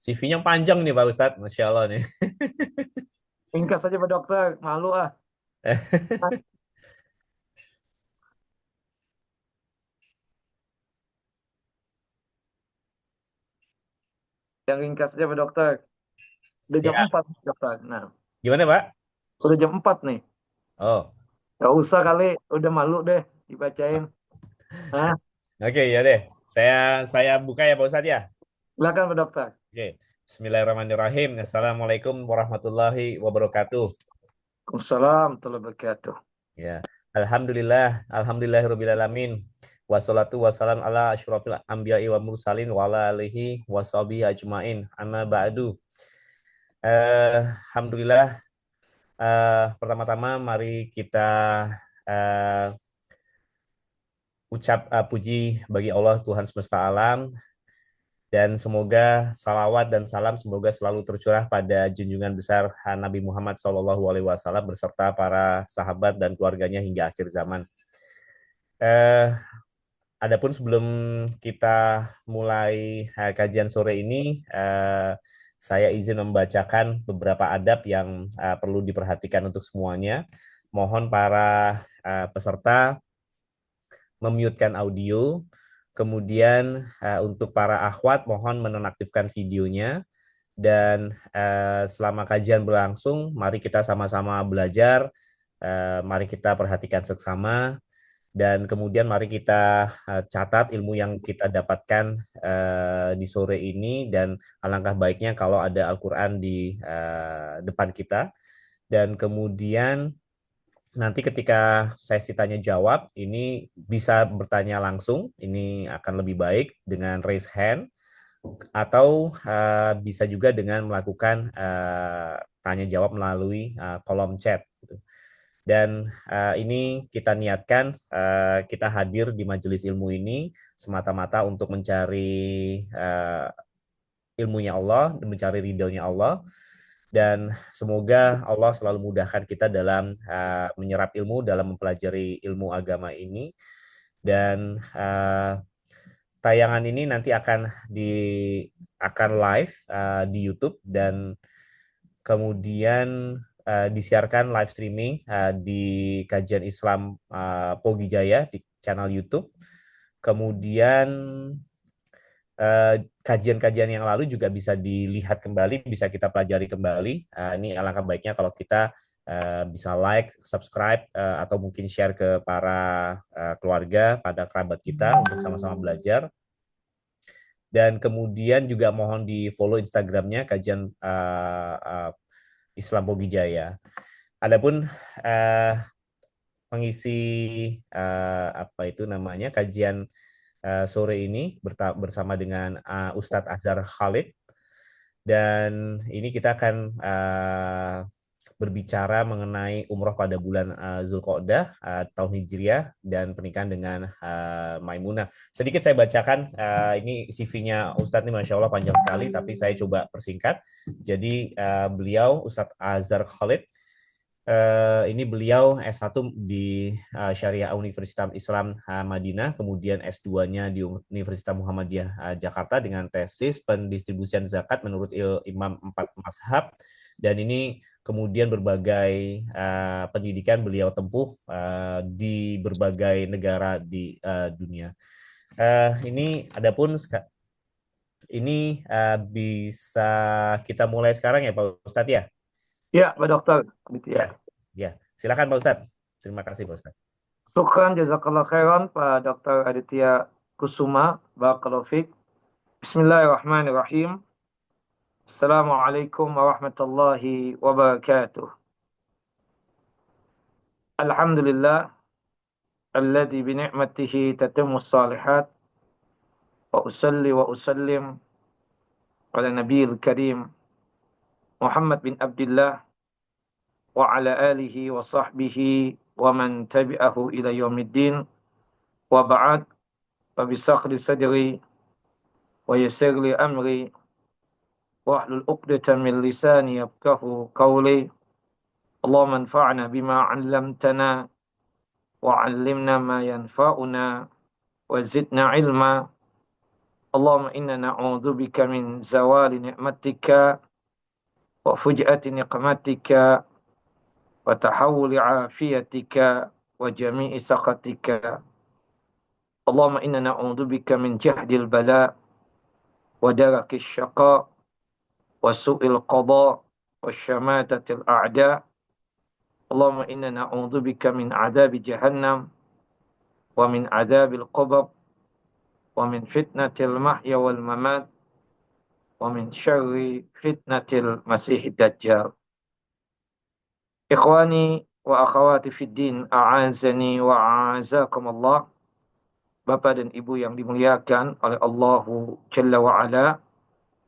CV-nya panjang nih Pak Ustadz, Masya Allah nih. Ringkas saja Pak Dokter, malu ah. Yang ringkas saja Pak Dokter. Udah jam Siap. 4 Dokter. Nah, Gimana Pak? udah jam 4 nih. Oh, Gak usah kali, udah malu deh dibacain. Nah, oke ya deh. Saya buka ya Pak Ustadz ya. silakan Pak Dokter. Oke. Bismillahirrahmanirrahim. Assalamualaikum warahmatullahi wabarakatuh. Waalaikumsalam warahmatullahi wabarakatuh. Ya, Alhamdulillahirobbilalamin. Wassalatu wassalam ala asyrofil anbiya'i wa mursalin wa ala alihi washabihi ajmain. Amma ba'du. Alhamdulillah. Pertama-tama mari kita eh, ucap puji bagi Allah Tuhan semesta alam dan semoga salawat dan salam semoga selalu tercurah pada junjungan besar Nabi Muhammad SAW beserta para sahabat dan keluarganya hingga akhir zaman. Eh, Adapun sebelum kita mulai kajian sore ini, saya izin membacakan beberapa adab yang perlu diperhatikan untuk semuanya. Mohon para peserta memutekan audio. Kemudian untuk para akhwat mohon menonaktifkan videonya. Dan selama kajian berlangsung, mari kita sama-sama belajar, mari kita perhatikan seksama, dan kemudian mari kita catat ilmu yang kita dapatkan di sore ini, dan alangkah baiknya kalau ada Al-Quran di depan kita. Dan kemudian nanti ketika sesi tanya jawab, ini bisa bertanya langsung, ini akan lebih baik dengan raise hand, atau bisa juga dengan melakukan tanya jawab melalui kolom chat gitu. Dan ini kita niatkan kita hadir di majelis ilmu ini semata-mata untuk mencari ilmunya Allah, mencari ridhonya Allah, dan semoga Allah selalu mudahkan kita dalam menyerap ilmu, dalam mempelajari ilmu agama ini. Dan tayangan ini nanti akan live di YouTube, dan kemudian disiarkan live streaming di kajian Islam Pogijaya di channel YouTube. Kemudian kajian-kajian yang lalu juga bisa dilihat kembali, bisa kita pelajari kembali. Ini alangkah baiknya kalau kita bisa like, subscribe, atau mungkin share ke para keluarga, pada kerabat kita untuk sama-sama belajar. Dan kemudian juga mohon di follow Instagramnya kajian Islam Pogijaya. Adapun uh, pengisi apa itu namanya kajian sore ini bersama dengan Ustadz Azhar Khalid, dan ini kita akan berbicara mengenai umroh pada bulan Zulqa'dah tahun Hijriah dan pernikahan dengan Maimunah. Sedikit saya bacakan, ini CV-nya Ustadz ini Masya Allah panjang sekali, tapi saya coba persingkat. Jadi beliau Ustadz Azhar Khalid, ini beliau S1 di Syariah Universitas Islam Madinah, kemudian S2-nya di Universitas Muhammadiyah Jakarta dengan tesis pendistribusian zakat menurut Imam Empat Mazhab. Dan ini kemudian berbagai pendidikan beliau tempuh di berbagai negara di dunia. Ini adapun ini bisa kita mulai sekarang ya Pak Ustadz ya? Ya, Pak Dokter. Gitu ya. Ya, ya. Silakan Pak Ustadz. Terima kasih Pak Ustadz. Syukran jazakallah khairan Pak Dokter Aditya Kusuma. Barakallahu fiik. Bismillahirrahmanirrahim. Assalamualaikum warahmatullahi wabarakatuh. Alhamdulillah alladzi bi ni'matihi tatimmu shalihat wa usalli wa usallim ala nabiyil karim Muhammad bin Abdullah wa ala alihi wa sahbihi wa man tabi'ahu ila yaumiddin wa ba'd fa bisakhri sadri wa yassir li amri wa hlul 'uqdatam min lisani yafqahu qawli. Allahumma anfa'na bima 'allamtana wa 'allimna ma yanfa'una wa zidna ilma. Allahumma inna na'udzubika min zawali ni'matika wa fuj'ati niqmatika wa tahawuli afiyatika wa jami'i saqatika. Allahumma inna na'udzubika min jahdil bala wa darakis syaqa wa su'il qada wa syamatatil a'da. Allahumma inna na'udzubika min adabi jahannam wa min adabil qabr wa min fitnatil mahya wal mamat wa min syarri fitnatil masihid dajjal. Ikhwani wa akhawati fid din, a'azani wa a'azakum Allah. Bapak dan Ibu yang dimuliakan oleh Allahu Jalla wa Ala,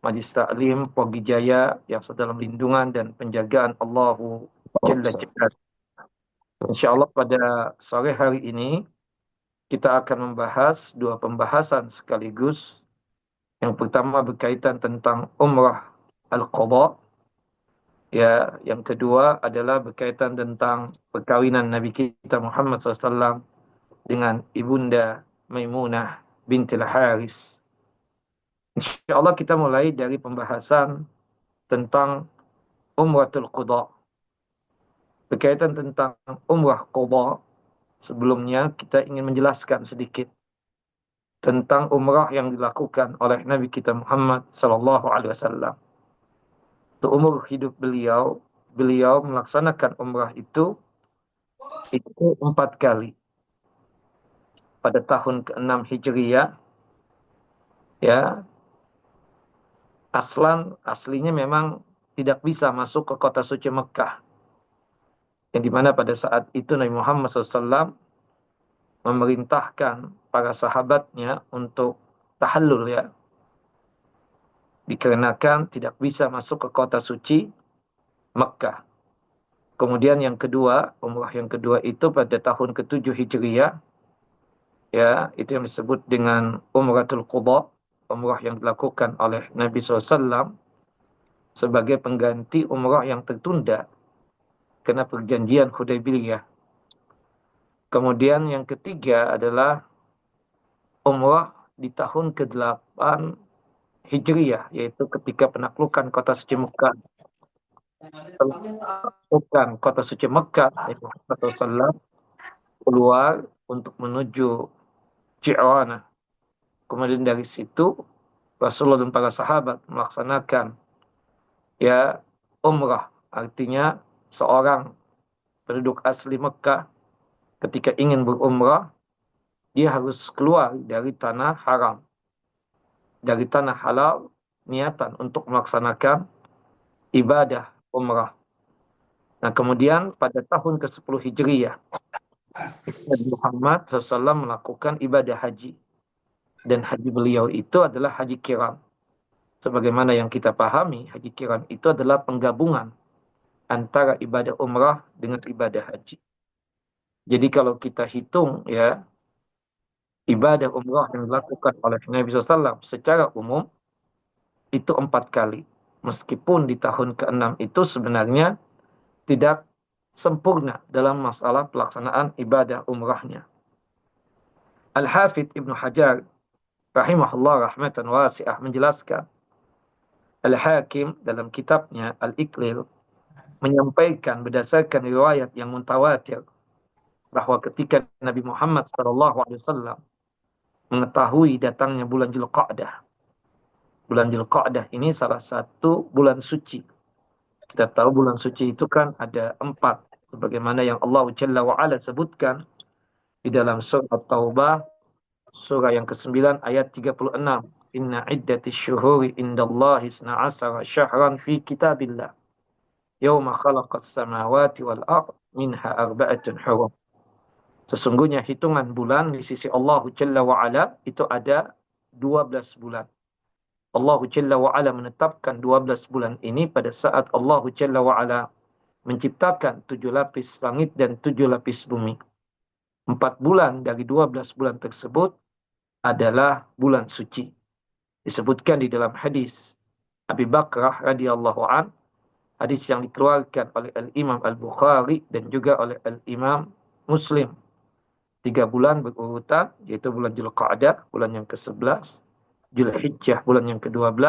Majlis Taklim Pogi Jaya yang sedalam lindungan dan penjagaan Allahu Jalla Jalla. Insyaallah pada sore hari ini kita akan membahas dua pembahasan sekaligus. Yang pertama berkaitan tentang umrah al-qadha. Ya, yang kedua adalah berkaitan tentang perkawinan Nabi kita Muhammad SAW dengan ibunda Maimunah bintil Haris. InsyaAllah kita mulai dari pembahasan tentang umratul qadha. Berkaitan tentang umrah qadha, sebelumnya kita ingin menjelaskan sedikit tentang umrah yang dilakukan oleh Nabi kita Muhammad SAW. Untuk umur hidup beliau melaksanakan umrah itu 4 kali. Pada tahun ke-6 Hijriyah, ya, aslinya memang tidak bisa masuk ke kota suci Mekah. Yang dimana pada saat itu Nabi Muhammad SAW memerintahkan para sahabatnya untuk tahallul, ya. Dikarenakan tidak bisa masuk ke kota suci Mekah. Kemudian yang kedua, umrah yang kedua itu pada tahun ke-7 Hijriyah, ya, itu yang disebut dengan umratul qadha, umrah yang dilakukan oleh Nabi SAW sebagai pengganti umrah yang tertunda karena perjanjian Hudaybiyah. Kemudian yang ketiga adalah umrah di tahun ke-8 Hijriyah, yaitu ketika penaklukan kota suci Mekah. Setelah penaklukan kota suci Mekah, Nabi Muhammad SAW keluar untuk menuju Ji'rana. Kemudian dari situ Rasulullah dan para sahabat melaksanakan, ya, umrah. Artinya seorang penduduk asli Mekah ketika ingin berumrah, dia harus keluar dari tanah haram, dari tanah halal, niatan untuk melaksanakan ibadah umrah. Nah, kemudian pada tahun ke-10 Hijriyah, Nabi Muhammad SAW melakukan ibadah haji. Dan haji beliau itu adalah haji qiran. Sebagaimana yang kita pahami, haji qiran itu adalah penggabungan antara ibadah umrah dengan ibadah haji. Jadi kalau kita hitung, ya, ibadah umrah yang dilakukan oleh Nabi SAW secara umum itu 4 kali. Meskipun di tahun ke-6 itu sebenarnya tidak sempurna dalam masalah pelaksanaan ibadah umrahnya. Al-Hafidh Ibnu Hajar rahimahullah rahmatan wasi'ah menjelaskan, Al-Hakim dalam kitabnya Al-Iqlil menyampaikan berdasarkan riwayat yang mutawatir bahwa ketika Nabi Muhammad SAW mengetahui datangnya bulan Dzulqa'dah. Bulan Dzulqa'dah ini salah satu bulan suci. Kita tahu bulan suci itu kan ada 4. Sebagaimana yang Allah Jalla wa'ala sebutkan di dalam surah Taubah, surah yang ke-9 ayat 36. Inna iddati syuhuri indallahi 12 syahran fi kitabillah. Yawma khalaqas samawati wal ard minha arba'atun hurum. Sesungguhnya hitungan bulan di sisi Allah Jalla wa'ala itu ada 12 bulan. Allah Jalla wa'ala menetapkan 12 bulan ini pada saat Allah Jalla wa'ala menciptakan 7 lapis langit dan 7 lapis bumi. 4 bulan dari 12 bulan tersebut adalah bulan suci. Disebutkan di dalam hadis Abi Bakrah radhiyallahu an, hadis yang dikeluarkan oleh Al-Imam Al-Bukhari dan juga oleh Al-Imam Muslim. 3 bulan berurutan, yaitu bulan Dzulqa'dah, bulan yang ke-11, Zulhijjah bulan yang ke-12,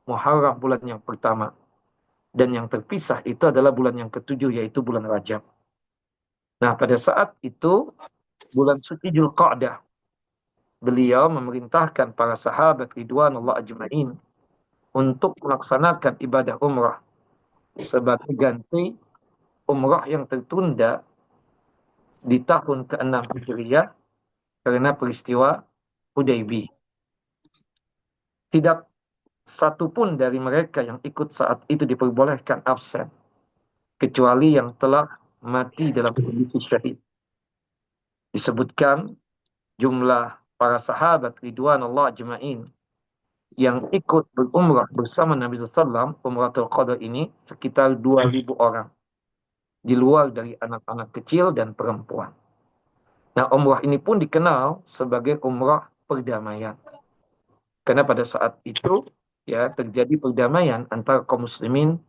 Muharram bulan yang pertama. Dan yang terpisah itu adalah bulan yang ke-7, yaitu bulan Rajab. Nah, pada saat itu, bulan suci Dzulqa'dah, beliau memerintahkan para sahabat ridwanullah ajma'in untuk melaksanakan ibadah umrah sebagai ganti umrah yang tertunda di tahun ke-6 Hijriah karena peristiwa Hudaybiyah. Tidak satu pun dari mereka yang ikut saat itu diperbolehkan absen, kecuali yang telah mati dalam kondisi syahid. Disebutkan jumlah para sahabat ridwanullah ajma'in yang ikut berumrah bersama Nabi SAW, Umratul Qadar ini sekitar 2.000 orang, di luar dari anak-anak kecil dan perempuan. Nah, umrah ini pun dikenal sebagai umrah perdamaian. Karena pada saat itu ya terjadi perdamaian antara kaum muslimin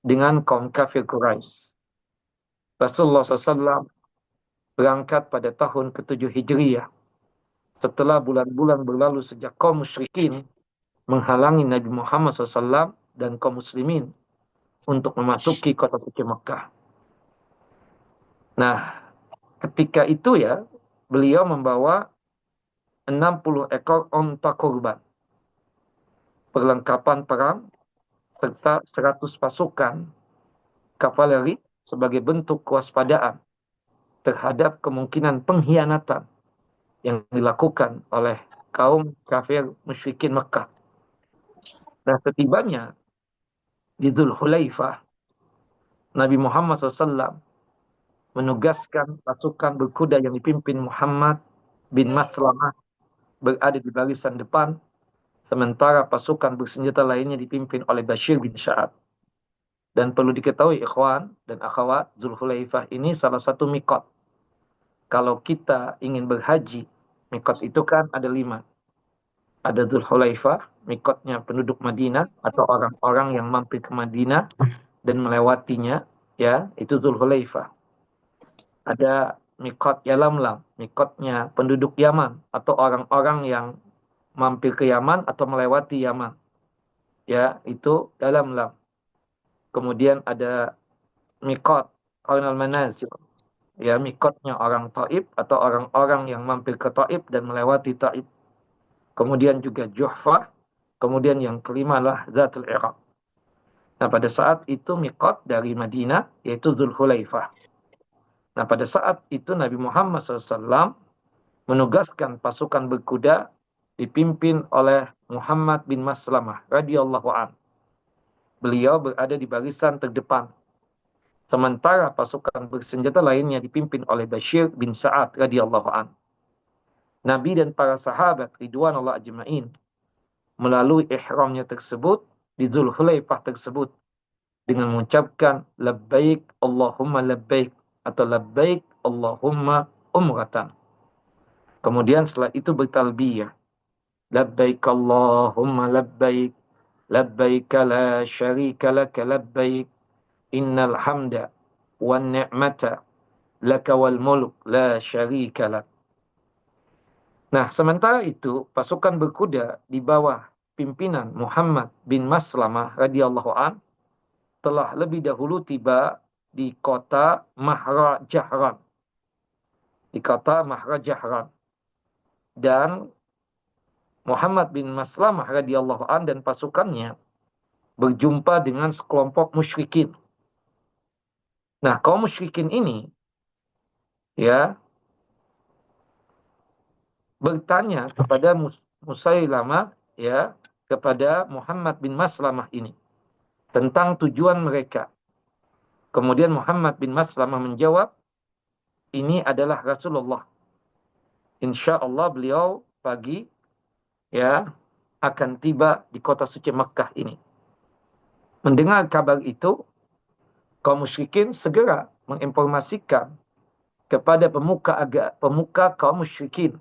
dengan kaum kafir Quraisy. Rasulullah SAW berangkat pada tahun ke-7 Hijriyah setelah bulan-bulan berlalu sejak kaum musyrikin menghalangi Nabi Muhammad SAW dan kaum muslimin untuk memasuki kota suci Mekah. Nah, ketika itu ya, beliau membawa 60 ekor onta kurban, perlengkapan perang, serta 100 pasukan kavaleri sebagai bentuk kewaspadaan terhadap kemungkinan pengkhianatan yang dilakukan oleh kaum kafir musyrikin Mekah. Nah, setibanya di Dzulhulaifah, Nabi Muhammad SAW menugaskan pasukan berkuda yang dipimpin Muhammad bin Maslamah berada di barisan depan, sementara pasukan bersenjata lainnya dipimpin oleh Bashir bin Sa'ad. Dan perlu diketahui ikhwan dan akhwat, Dzulhulaifah ini salah satu mikot. Kalau kita ingin berhaji, mikot itu kan ada 5. Ada Dzulhulaifah, mikotnya penduduk Madinah atau orang-orang yang mampir ke Madinah dan melewatinya, ya, itu Dzulhulaifah. Ada mikot Yalamlam, mikotnya penduduk Yaman atau orang-orang yang mampir ke Yaman atau melewati Yaman. Ya, itu Yalamlam. Kemudian ada mikot Qarnal Manazil. Ya, mikotnya orang Taif atau orang-orang yang mampir ke Taif dan melewati Taif. Kemudian juga Juhfah. Kemudian yang kelima lah Zatul Iraq. Nah, pada saat itu mikot dari Madinah yaitu Dzulhulaifah. Nah, pada saat itu Nabi Muhammad SAW menugaskan pasukan berkuda dipimpin oleh Muhammad bin Maslamah radhiyallahu an. Beliau berada di barisan terdepan. Sementara pasukan bersenjata lainnya dipimpin oleh Bashir bin Sa'ad radhiyallahu an. Nabi dan para sahabat ridwanullah ajma'in melalui ihramnya tersebut di Dzulhulaifah tersebut dengan mengucapkan labbaik Allahumma labbaik atau labbaik Allahumma umratan. Kemudian setelah itu bertalbiyah. Labbaik Allahumma labbaik. Labbaik la syarika laka labbaik. Innal hamda wan ni'mata laka wal mulk la syarika lak. Nah, sementara itu pasukan berkuda di bawah pimpinan Muhammad bin Maslamah radhiyallahu an telah lebih dahulu tiba di kota Mahra Jahran. Di kota Mahra Jahran. Dan Muhammad bin Maslamah radhiyallahu an dan pasukannya berjumpa dengan sekelompok musyrikin. Nah, kaum musyrikin ini ya bertanya kepada Musailamah ya, kepada Muhammad bin Maslamah ini tentang tujuan mereka. Kemudian Muhammad bin Maslamah menjawab, ini adalah Rasulullah. Insya Allah beliau pagi ya akan tiba di kota suci Makkah ini. Mendengar kabar itu, kaum musyrikin segera menginformasikan kepada pemuka kaum musyrikin,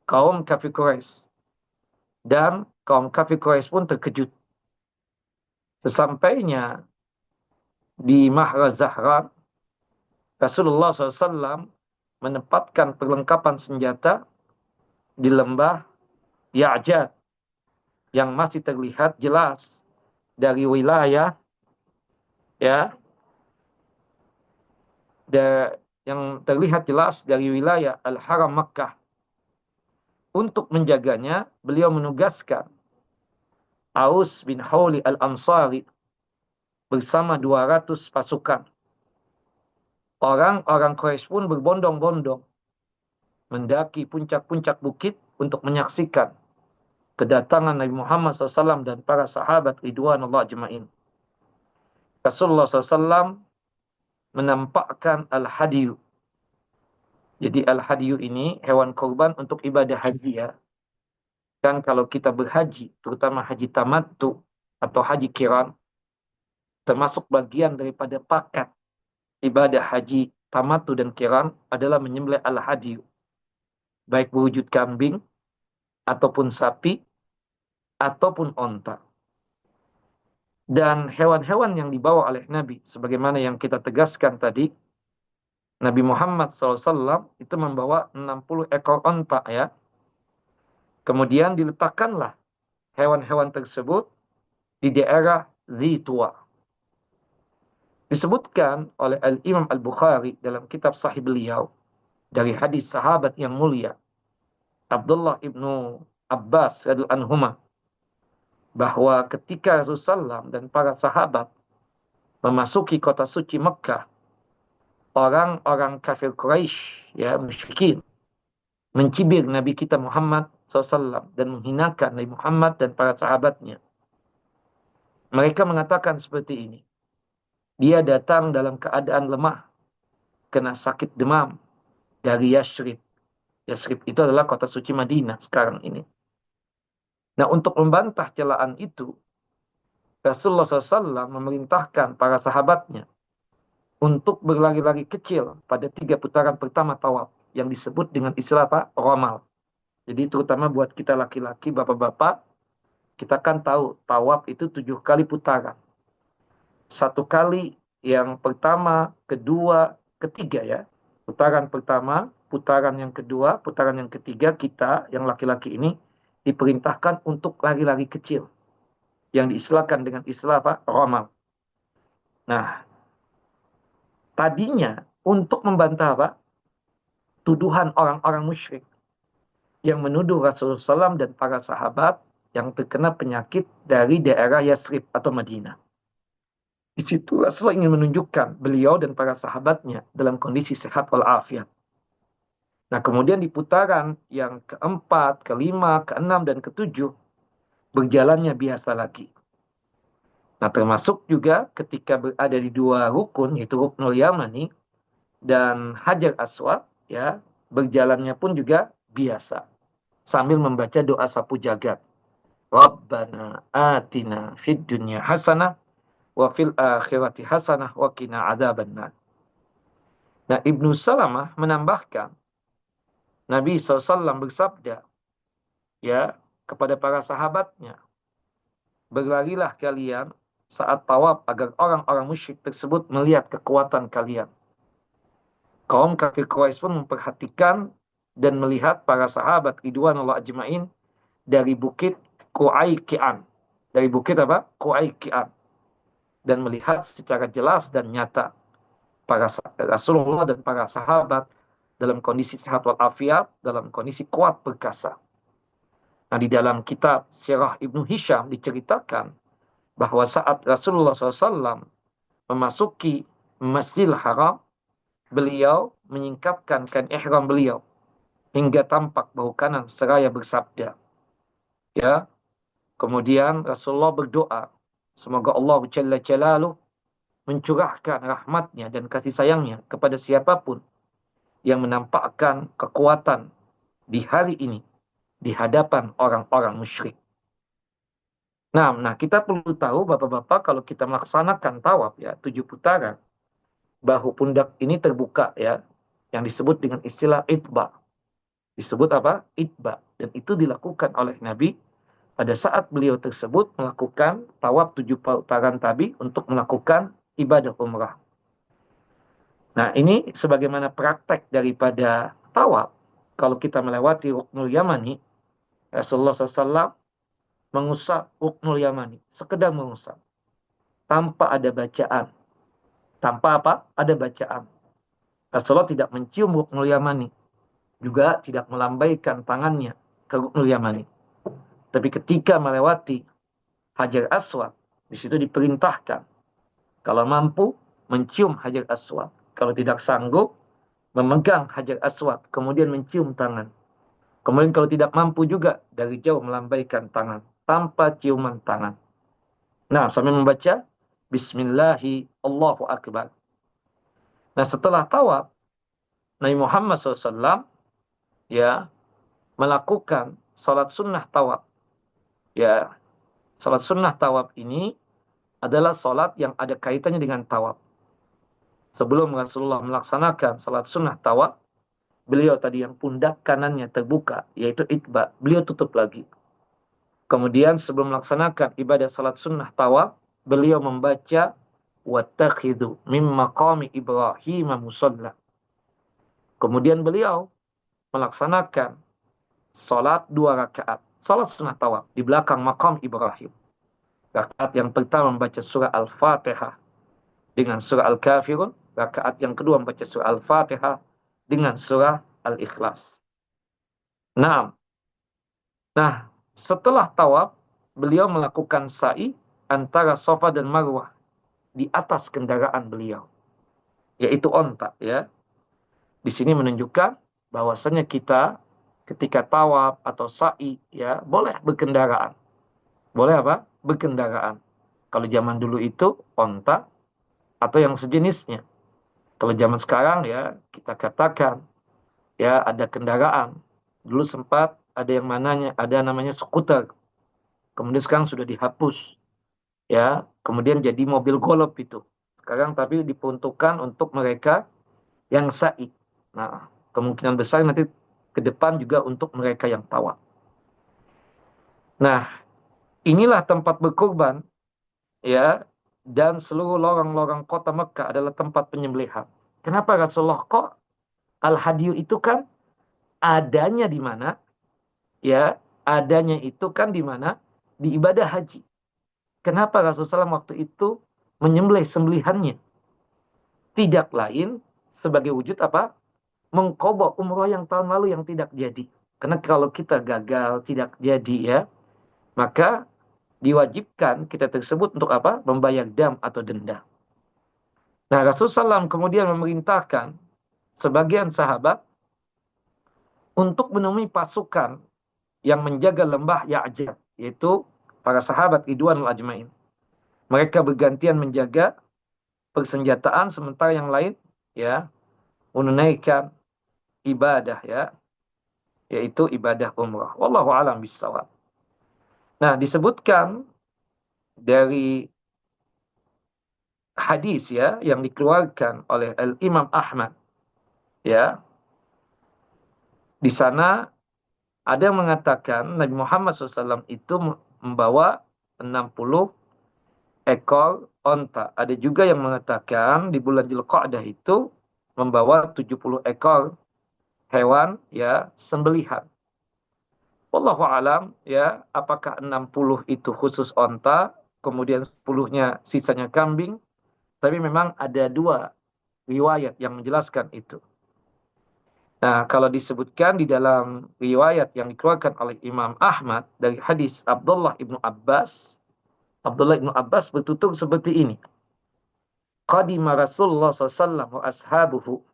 kaum kafir Quraisy. Dan kaum kafir Quraisy pun terkejut. Sesampainya di Mahra Zahran, Rasulullah SAW menempatkan perlengkapan senjata di lembah Ya'jad yang masih terlihat jelas dari wilayah ya yang terlihat jelas dari wilayah Al-Haram Makkah. Untuk menjaganya, beliau menugaskan Aus bin Hawli Al-Ansari bersama 200 pasukan. Orang-orang Quraisy pun berbondong-bondong mendaki puncak-puncak bukit untuk menyaksikan kedatangan Nabi Muhammad SAW dan para sahabat ridwanullah ajma'in. Rasulullah SAW menampakkan al-hadiyu. Jadi al-hadiyu ini hewan korban untuk ibadah haji ya. Kan kalau kita berhaji, terutama haji tamattu atau haji kiran, termasuk bagian daripada paket ibadah haji tamattu dan kiran adalah menyembelih al-hadiyu. Baik berwujud kambing, ataupun sapi, ataupun onta. Dan hewan-hewan yang dibawa oleh Nabi, sebagaimana yang kita tegaskan tadi, Nabi Muhammad SAW itu membawa 60 ekor onta ya. Kemudian diletakkanlah hewan-hewan tersebut di daerah Zituwa. Disebutkan oleh Al-Imam Al-Bukhari dalam kitab sahih beliau dari hadis sahabat yang mulia Abdullah ibnu Abbas radhiyallahu anhuma, bahwa ketika Rasulullah SAW dan para sahabat memasuki kota suci Mekah, orang-orang kafir Quraisy ya musyrikin mencibir Nabi kita Muhammad SAW dan menghinakan Nabi Muhammad dan para sahabatnya. Mereka mengatakan seperti ini. Dia datang dalam keadaan lemah, kena sakit demam dari Yashrib. Yashrib itu adalah kota suci Madinah sekarang ini. Nah, untuk membantah celaan itu, Rasulullah SAW memerintahkan para sahabatnya untuk berlari-lari kecil pada 3 putaran pertama tawaf yang disebut dengan istilah apa? Ramal. Jadi terutama buat kita laki-laki, bapak-bapak, kita kan tahu tawaf itu 7 kali putaran. 1 kali yang pertama, kedua, ketiga ya. Putaran pertama, putaran yang kedua, putaran yang ketiga, kita yang laki-laki ini diperintahkan untuk lari-lari kecil yang diistilahkan dengan istilah apa? Ramal. Nah, tadinya untuk membantah apa? Tuduhan orang-orang musyrik yang menuduh Rasulullah SAW dan para sahabat yang terkena penyakit dari daerah Yasrib atau Madinah. Di situ Rasulullah ingin menunjukkan beliau dan para sahabatnya dalam kondisi sehat walafiat. Nah, kemudian di putaran yang keempat, kelima, keenam, dan ketujuh, berjalannya biasa lagi. Nah, termasuk juga ketika berada di 2 rukun, yaitu Ruknul Yamani dan Hajar Aswad, ya, berjalannya pun juga biasa. Sambil membaca doa sapu jagat. Rabbana atina fid dunya hasanah wa fil akhirati hasanah wa qina adzabannar. Nah, Ibnu Salamah menambahkan, Nabi SAW bersabda, ya, kepada para sahabatnya, berlarilah kalian saat tawaf agar orang-orang musyrik tersebut melihat kekuatan kalian. Kaum kafir Quraisy pun memperhatikan dan melihat para sahabat ridwanullah ajma'in dari bukit Qu'ayqi'an. Dari bukit apa? Qu'ayqi'an. Dan melihat secara jelas dan nyata para Rasulullah dan para sahabat dalam kondisi sehat walafiat, dalam kondisi kuat perkasa. Nah, di dalam kitab Sirah Ibnu Hisham diceritakan bahwa saat Rasulullah SAW memasuki Masjidil Haram, beliau menyingkapkan kain ihram beliau hingga tampak bahu kanan seraya bersabda. Ya, kemudian Rasulullah berdoa, semoga Allah Jalla Jalaluh mencurahkan rahmatnya dan kasih sayangnya kepada siapapun yang menampakkan kekuatan di hari ini di hadapan orang-orang musyrik. Nah, kita perlu tahu bapak-bapak kalau kita melaksanakan tawaf ya 7 putaran, bahu pundak ini terbuka ya, yang disebut dengan istilah itba. Disebut apa? Itba. Dan itu dilakukan oleh Nabi pada saat beliau tersebut melakukan tawaf 7 putaran tadi untuk melakukan ibadah umrah. Nah, ini sebagaimana praktek daripada tawaf. Kalau kita melewati Ruknul Yamani, Rasulullah SAW mengusap Ruknul Yamani, sekedar mengusap, tanpa ada bacaan. Tanpa apa? Ada bacaan. Rasulullah tidak mencium Ruknul Yamani, juga tidak melambaikan tangannya ke Ruknul Yamani. Tapi ketika melewati Hajar Aswad, di situ diperintahkan, kalau mampu mencium Hajar Aswad, kalau tidak sanggup memegang Hajar Aswad, kemudian mencium tangan. Kemudian kalau tidak mampu juga dari jauh melambaikan tangan tanpa ciuman tangan. Nah, sambil membaca Bismillahi Allahu Akbar. Nah, setelah tawaf, Nabi Muhammad SAW ya melakukan salat sunnah tawaf. Ya, salat sunnah tawaf ini adalah salat yang ada kaitannya dengan tawaf. Sebelum Rasulullah melaksanakan salat sunnah tawaf, beliau tadi yang pundak kanannya terbuka, yaitu itba, beliau tutup lagi. Kemudian sebelum melaksanakan ibadah salat sunnah tawaf, beliau membaca wattakhidhu mim maqami Ibrahim musalla. Kemudian beliau melaksanakan salat 2 rakaat, salat sunnah tawaf di belakang makam Ibrahim. Rakaat yang pertama membaca surah Al-Fatihah dengan surah Al-Kafirun, rakaat yang kedua membaca surah Al-Fatihah dengan surah Al-Ikhlas. Nah, setelah tawaf, beliau melakukan sa'i antara Safa dan Marwah di atas kendaraan beliau, yaitu onta. Ya, di sini menunjukkan bahwasanya kita ketika tawaf atau sa'i, ya boleh berkendaraan. Boleh apa? Berkendaraan. Kalau zaman dulu itu onta atau yang sejenisnya. Kalau zaman sekarang ya kita katakan ya ada kendaraan. Dulu sempat ada namanya skuter. Kemudian sekarang sudah dihapus. Ya, kemudian jadi mobil golf itu. Sekarang tapi diperuntukkan untuk mereka yang sa'i. Nah, kemungkinan besar nanti ke depan juga untuk mereka yang tawaf. Nah, inilah tempat berkurban, ya, dan seluruh lorong-lorong kota Mekah adalah tempat penyembelihan. Kenapa Rasulullah kok al-hadiyu itu kan adanya di mana? Ya, adanya itu kan di mana? Di ibadah haji. Kenapa Rasulullah SAW waktu itu menyembelih sembelihannya? Tidak lain sebagai wujud apa? Mengqadha umrah yang tahun lalu yang tidak jadi. Karena kalau kita gagal, tidak jadi ya, maka diwajibkan kita tersebut untuk apa? Membayar dam atau denda. Nah, Rasulullah SAW kemudian memerintahkan sebagian sahabat untuk menemui pasukan yang menjaga lembah Ya'jad, yaitu para sahabat Ridwanul Ajmain. Mereka bergantian menjaga persenjataan, sementara yang lain ya menunaikan ibadah, ya, yaitu ibadah umrah. Wallahu a'lam bishawab. Nah, disebutkan dari hadis ya yang dikeluarkan oleh Al-Imam Ahmad, ya, di sana ada yang mengatakan Nabi Muhammad SAW itu membawa 60 ekor onta. Ada juga yang mengatakan di bulan Dzulqa'dah itu membawa 70 ekor hewan ya sembelihan. Wallahu alam ya, apakah 60 itu khusus onta, kemudian 10-nya sisanya kambing. Tapi memang ada 2 riwayat yang menjelaskan itu. Nah, kalau disebutkan di dalam riwayat yang dikeluarkan oleh Imam Ahmad dari hadis Abdullah ibnu Abbas, Abdullah ibnu Abbas bertutur seperti ini. Qadima Rasulullah SAW wa ashabuhu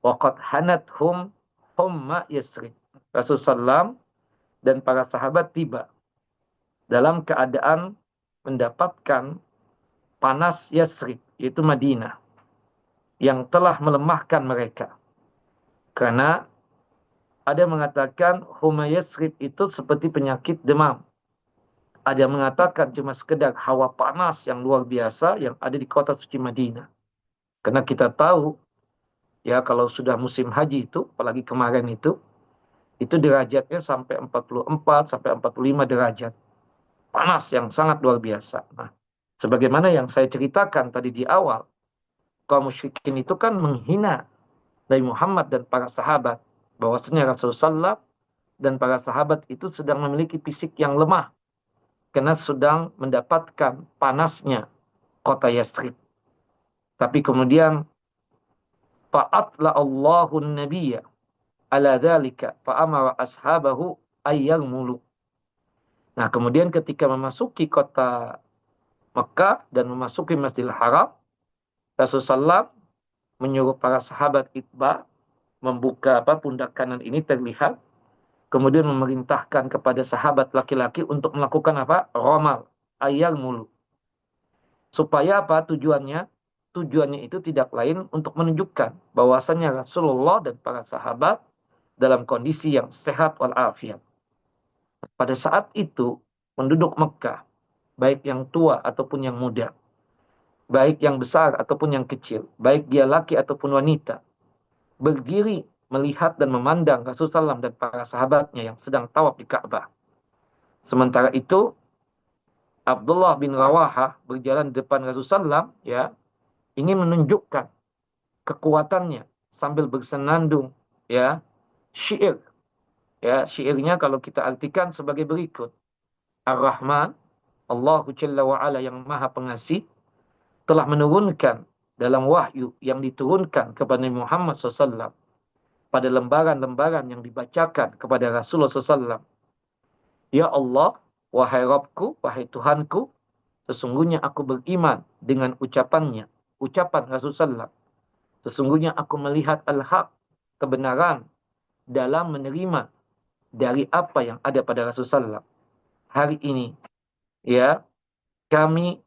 wa qad hanathum humma Yasrib. Rasulullah SAW dan para sahabat tiba dalam keadaan mendapatkan panas Yasrib, yaitu Madinah, yang telah melemahkan mereka. Karena ada yang mengatakan humma Yasrib itu seperti penyakit demam. Ada yang mengatakan cuma sekedar hawa panas yang luar biasa yang ada di kota suci Madinah. Karena kita tahu, ya kalau sudah musim haji itu, apalagi kemarin itu derajatnya sampai 44 sampai 45 derajat. Panas yang sangat luar biasa. Nah, sebagaimana yang saya ceritakan tadi di awal, kaum musyrikin itu kan menghina Nabi Muhammad dan para sahabat, bahwasanya Rasulullah SAW dan para sahabat itu sedang memiliki fisik yang lemah. karena sedang mendapatkan panasnya kota Yathrib. Tapi kemudian fa'atla Allahu nabiyya ala dzalika fa'amara ashabahu ayyal muluk. Nah, kemudian ketika memasuki kota Mekah dan memasuki Masjidil Haram, Rasulullah SAW menyuruh para sahabat itba membuka pundak kanan ini terlihat, kemudian memerintahkan kepada sahabat laki-laki untuk melakukan romal, ayal mulu. Supaya tujuannya? Tujuannya itu tidak lain untuk menunjukkan bahwasannya Rasulullah dan para sahabat dalam kondisi yang sehat walafiat. Pada saat itu, penduduk Mekah, baik yang tua ataupun yang muda, baik yang besar ataupun yang kecil, baik dia laki ataupun wanita, berdiri melihat dan memandang Rasulullah SAW dan para sahabatnya yang sedang tawaf di Ka'bah. Sementara itu, Abdullah bin Rawahah berjalan di depan Rasulullah SAW, ya, ingin menunjukkan kekuatannya sambil bersenandung, ya, syair. Ya, syairnya kalau kita artikan sebagai berikut. Ar-Rahman, Allahu Jalla wa'ala yang maha pengasih, telah menurunkan dalam wahyu yang diturunkan kepada Nabi Muhammad SAW pada lembaran-lembaran yang dibacakan kepada Rasulullah SAW. Ya Allah, wahai Rabbku, wahai Tuhanku, sesungguhnya aku beriman dengan ucapannya, ucapan Rasulullah SAW. Sesungguhnya aku melihat al-haq, kebenaran, dalam menerima dari apa yang ada pada Rasulullah SAW. Hari ini, ya, kami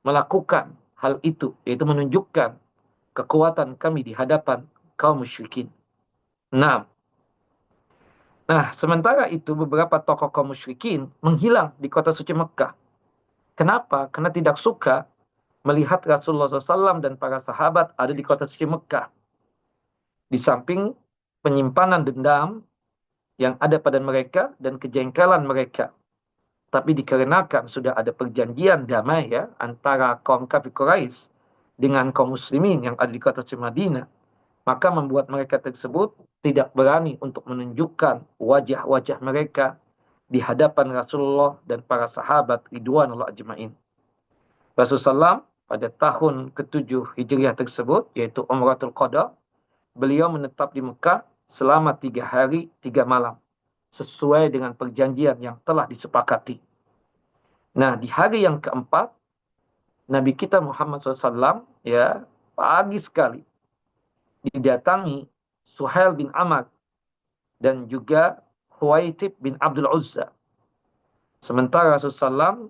melakukan hal itu, yaitu menunjukkan kekuatan kami di hadapan kaum musyrikin. Nah, sementara itu beberapa tokoh kaum musyrikin menghilang di kota suci Mekah. Kenapa? Karena tidak suka melihat Rasulullah SAW dan para sahabat ada di kota suci Mekah. Di samping penyimpanan dendam yang ada pada mereka dan kejengkelan mereka. Tapi dikarenakan sudah ada perjanjian damai, ya, antara kaum kafir Quraisy dengan kaum muslimin yang ada di kota suci Madinah, maka membuat mereka tersebut tidak berani untuk menunjukkan wajah-wajah mereka di hadapan Rasulullah dan para sahabat ridwanullah ajma'in. Rasulullah SAW pada tahun ke-7 Hijriah tersebut, yaitu Umratul Qada, beliau menetap di Mekah selama 3 hari 3 malam, sesuai dengan perjanjian yang telah disepakati. Nah, di hari yang keempat, Nabi kita Muhammad SAW, ya, pagi sekali didatangi Suhail bin Amr dan juga Huwaitib bin Abdul Uzza. Sementara Rasulullah SAW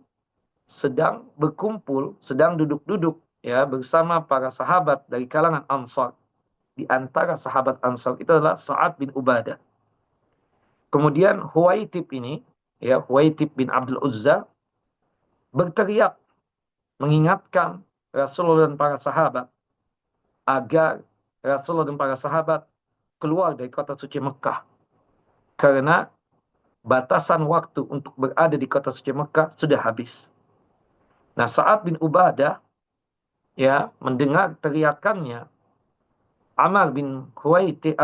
sedang berkumpul, sedang duduk-duduk, ya, bersama para sahabat dari kalangan Ansar. Di antara sahabat Ansar itu adalah Sa'ad bin Ubadah. Kemudian Huwaitib ini, ya, Huwaitib bin Abdul Uzza berteriak mengingatkan Rasulullah dan para sahabat agar Rasulullah dan para sahabat keluar dari kota suci Mekah. Karena batasan waktu untuk berada di kota suci Mekah sudah habis. Nah, Sa'ad bin Ubadah, ya, mendengar teriakannya Amr bin Huwaitib,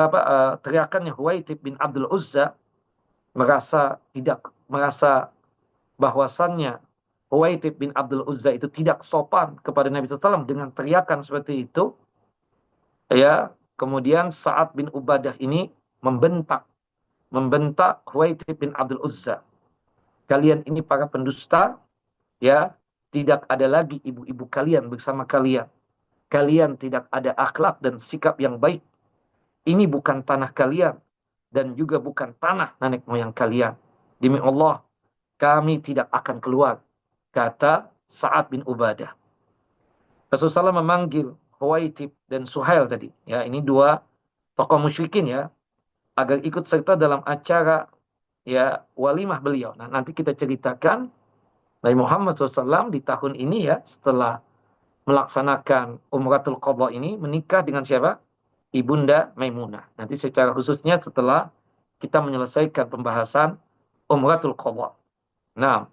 teriakannya Huwaitib bin Abdul Uzza, merasa bahwasannya Huwaitib bin Abdul Uzza itu tidak sopan kepada Nabi SAW dengan teriakan seperti itu. Ya, kemudian Sa'ad bin Ubadah ini membentak Huwaitib bin Abdul Uzza. Kalian ini para pendusta, ya, tidak ada lagi ibu-ibu kalian bersama kalian. Kalian tidak ada akhlak dan sikap yang baik. Ini bukan tanah kalian dan juga bukan tanah nenek moyang kalian. Demi Allah, kami tidak akan keluar, kata Sa'ad bin Ubadah. Rasulullah SAW memanggil Huwaitib dan Suhail tadi. Ya, ini dua tokoh musyrikin, ya, agar ikut serta dalam acara, ya, walimah beliau. Nah, nanti kita ceritakan Nabi Muhammad SAW di tahun ini, ya, setelah melaksanakan Umratul Qadha ini, menikah dengan siapa? Ibunda Maimunah. Nanti secara khususnya setelah kita menyelesaikan pembahasan Umratul Qadha. Nah,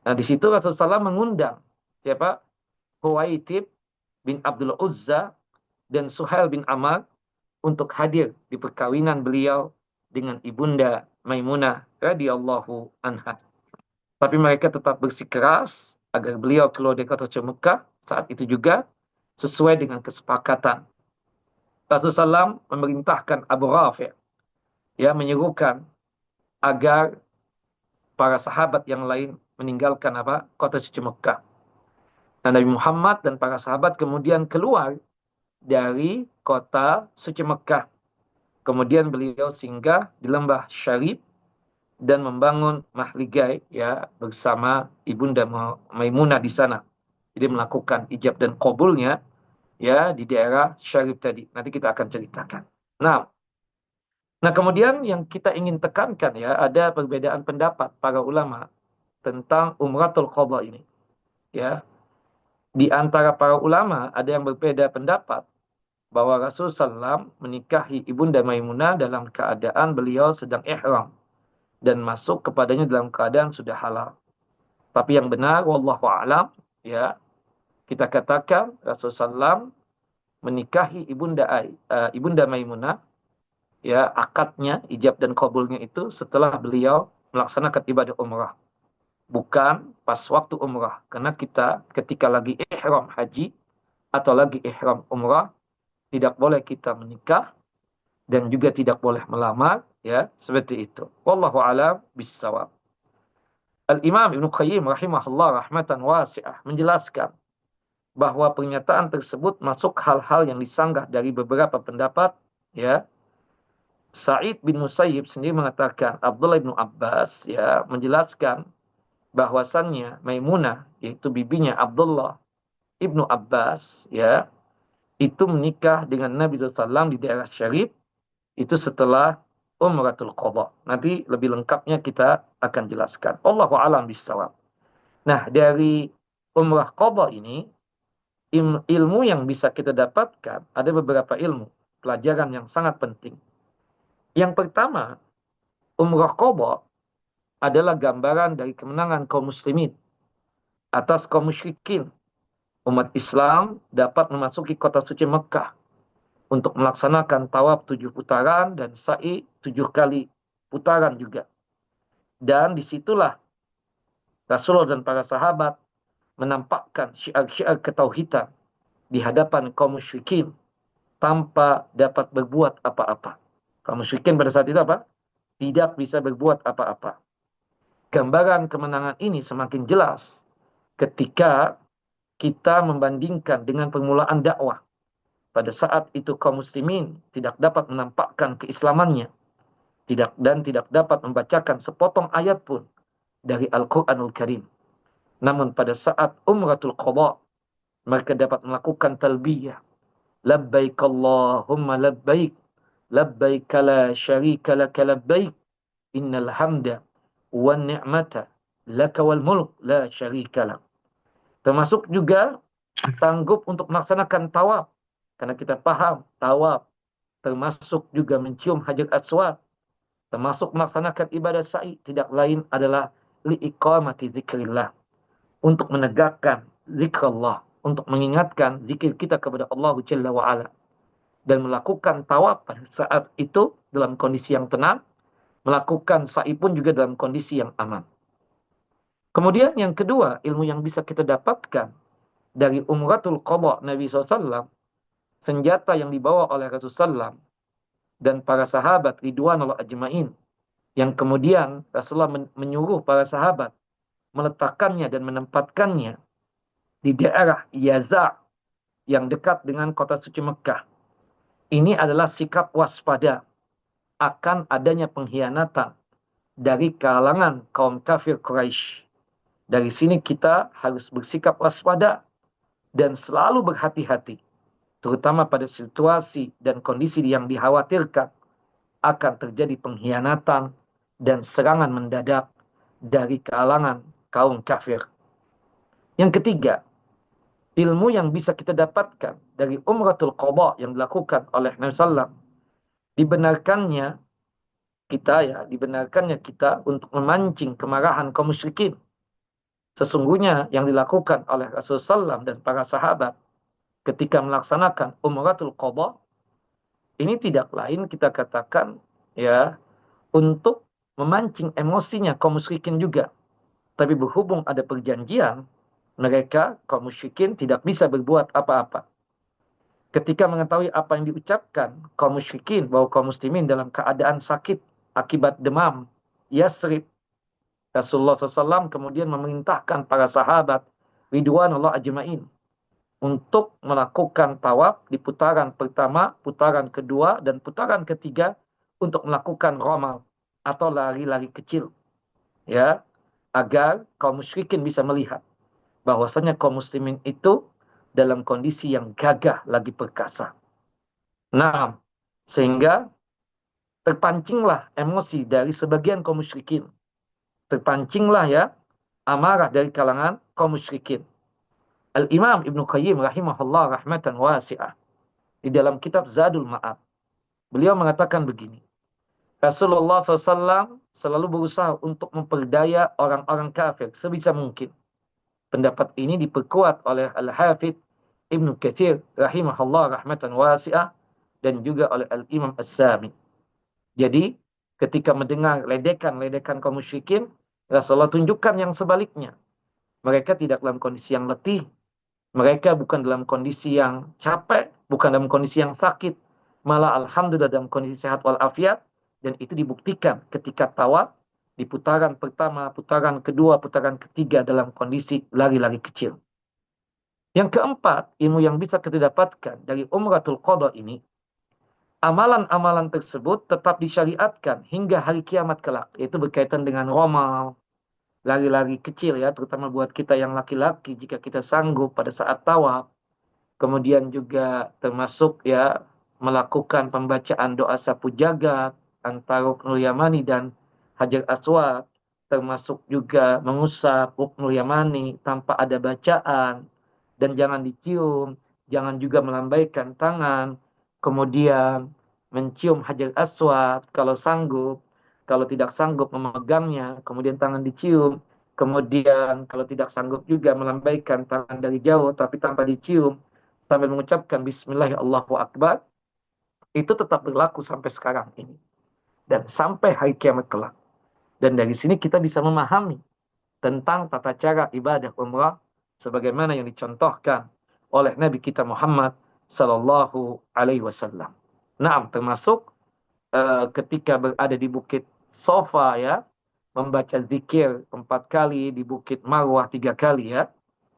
di situ Rasulullah SAW mengundang siapa? Huwaitib bin Abdul Uzza dan Suhail bin Amr untuk hadir di perkawinan beliau dengan ibunda Maimunah radhiyallahu anha. Tapi mereka tetap bersikeras agar beliau keluar dari kota suci Mekah saat itu juga sesuai dengan kesepakatan. Rasulullah SAW memerintahkan Abu Rafi' ya menyerukan agar para sahabat yang lain meninggalkan kota suci Mekah. Nah, Nabi Muhammad dan para sahabat kemudian keluar dari kota suci Mekah. Kemudian beliau singgah di lembah Syarif dan membangun mahligai ya bersama Ibunda Maimunah di sana. Jadi melakukan ijab dan qabulnya ya di daerah Syarif tadi. Nanti kita akan ceritakan. Nah, kemudian yang kita ingin tekankan ya ada perbedaan pendapat para ulama tentang Umratul Qadha ini. Ya, di antara para ulama ada yang berbeda pendapat bahwa Rasulullah SAW menikahi Ibunda Maimunah dalam keadaan beliau sedang ihram dan masuk kepadanya dalam keadaan sudah halal. Tapi yang benar, wallahu a'lam, ya, kita katakan Rasulullah SAW menikahi Ibunda Maimunah, ya, akadnya, ijab dan kabulnya itu setelah beliau melaksanakan ibadah umrah. Bukan pas waktu umrah. Karena kita ketika lagi ihram haji atau lagi ihram umrah, tidak boleh kita menikah dan juga tidak boleh melamar, ya, seperti itu. Wallahu a'lam bissawab. Al-Imam Ibnu Qayyim rahimahullah rahmatan wasi'ah menjelaskan bahwa pernyataan tersebut masuk hal-hal yang disanggah dari beberapa pendapat, ya. Sa'id bin Musayyib sendiri mengatakan Abdullah bin Abbas ya menjelaskan bahwasannya Maimunah yaitu bibinya Abdullah ibnu Abbas ya itu menikah dengan Nabi SAW di daerah Syarif itu setelah Umratul Qadha. Nanti lebih lengkapnya kita akan jelaskan. Allahu a'lam bishawab. Nah, dari Umrah Qadha ini ilmu yang bisa kita dapatkan ada beberapa ilmu, pelajaran yang sangat penting. Yang pertama, Umrah Qadha adalah gambaran dari kemenangan kaum muslimin atas kaum musyrikin. Umat Islam dapat memasuki kota suci Mekah untuk melaksanakan tawaf 7 putaran dan sa'i 7 kali putaran juga. Dan disitulah Rasulullah dan para sahabat menampakkan syiar-syiar ketauhidan di hadapan kaum musyrikin tanpa dapat berbuat apa-apa. Kaum musyrikin pada saat itu apa? Tidak bisa berbuat apa-apa. Gambaran kemenangan ini semakin jelas ketika kita membandingkan dengan permulaan dakwah. Pada saat itu kaum muslimin tidak dapat menampakkan keislamannya, tidak dapat membacakan sepotong ayat pun dari Al-Qur'anul Karim. Namun pada saat Umratul Qadha, mereka dapat melakukan talbiyah. Labbaik Allahumma labbaik, labbaik la syarika laka labbaik, innal hamda wan ni'mata laka wal mulk la syarika lak. Termasuk juga sanggup untuk melaksanakan tawaf. Karena kita paham tawaf termasuk juga mencium Hajar Aswad, termasuk melaksanakan ibadah sa'i tidak lain adalah liiqamati zikrillah, untuk menegakkan zikrullah, untuk mengingatkan zikir kita kepada Allah Jalla wa Ala, dan melakukan tawaf pada saat itu dalam kondisi yang tenang, melakukan sa'i pun juga dalam kondisi yang aman. Kemudian yang kedua, ilmu yang bisa kita dapatkan dari Umratul Qadha Nabi SAW, senjata yang dibawa oleh Rasulullah SAW dan para sahabat ridwanullah ajmain, yang kemudian Rasulullah menyuruh para sahabat meletakkannya dan menempatkannya di daerah Yaza yang dekat dengan kota suci Mekah. Ini adalah sikap waspada akan adanya pengkhianatan dari kalangan kaum kafir Quraisy. Dari sini kita harus bersikap waspada dan selalu berhati-hati, terutama pada situasi dan kondisi yang dikhawatirkan akan terjadi pengkhianatan dan serangan mendadak dari kalangan kaum kafir. Yang ketiga, ilmu yang bisa kita dapatkan dari Umratul Qadha yang dilakukan oleh Nabi SAW, dibenarkannya kita untuk memancing kemarahan kaum musyrikin. Sesungguhnya yang dilakukan oleh Rasulullah SAW dan para sahabat ketika melaksanakan Umratul Qadha ini tidak lain kita katakan ya untuk memancing emosinya kaum musyrikin juga, Tapi berhubung ada perjanjian, mereka kaum musyrikin tidak bisa berbuat apa-apa. Ketika mengetahui apa yang diucapkan kaum musyrikin bahwa kaum muslimin dalam keadaan sakit akibat demam Yasrib, Rasulullah SAW kemudian memerintahkan para sahabat ridwanullah ajmain untuk melakukan tawaf di putaran pertama, putaran kedua, dan putaran ketiga untuk melakukan romal atau lari-lari kecil, ya, agar kaum musyrikin bisa melihat bahwasanya kaum muslimin itu dalam kondisi yang gagah lagi perkasa. Nah, sehingga terpancinglah emosi dari sebagian kaum musyrikin. Terpancinglah ya amarah dari kalangan kaum musyrikin. Al-Imam Ibnu Qayyim rahimahullah rahmatan wasi'ah di dalam kitab Zadul Ma'ad, beliau mengatakan begini, Rasulullah SAW selalu berusaha untuk memperdaya orang-orang kafir sebisa mungkin. Pendapat ini diperkuat oleh Al-Hafidh Ibnu Katsir rahimahullah rahmatan wasi'ah dan juga oleh Al-Imam As-Sami. Jadi, ketika mendengar ledekan-ledekan kaum musyrikin, Rasulullah tunjukkan yang sebaliknya. Mereka tidak dalam kondisi yang letih, mereka bukan dalam kondisi yang capek, bukan dalam kondisi yang sakit, malah alhamdulillah dalam kondisi sehat walafiat, dan itu dibuktikan ketika tawaf di putaran pertama, putaran kedua, putaran ketiga dalam kondisi lari-lari kecil. Yang keempat, ilmu yang bisa kita dapatkan dari Umratul Qadha ini, amalan-amalan tersebut tetap disyariatkan hingga hari kiamat kelak, yaitu berkaitan dengan romal, lari-lari kecil ya, terutama buat kita yang laki-laki jika kita sanggup pada saat tawaf. Kemudian juga termasuk ya melakukan pembacaan doa sapu jagat antara Ruknul Yamani dan Hajar Aswad, termasuk juga mengusap Ruknul Yamani tanpa ada bacaan, dan jangan dicium, jangan juga melambaikan tangan, kemudian mencium Hajar Aswad kalau sanggup, kalau tidak sanggup memegangnya, kemudian tangan dicium, kemudian kalau tidak sanggup juga melambaikan tangan dari jauh tapi tanpa dicium, sambil mengucapkan Bismillah Allahu Akbar, itu tetap berlaku sampai sekarang ini dan sampai hari kiamat kelak. Dan dari sini kita bisa memahami tentang tata cara ibadah umrah sebagaimana yang dicontohkan oleh Nabi kita Muhammad Sallallahu Alaihi Wasallam. Nah, termasuk ketika berada di Bukit Sofa ya, membaca zikir 4 kali, di Bukit Marwah 3 kali ya.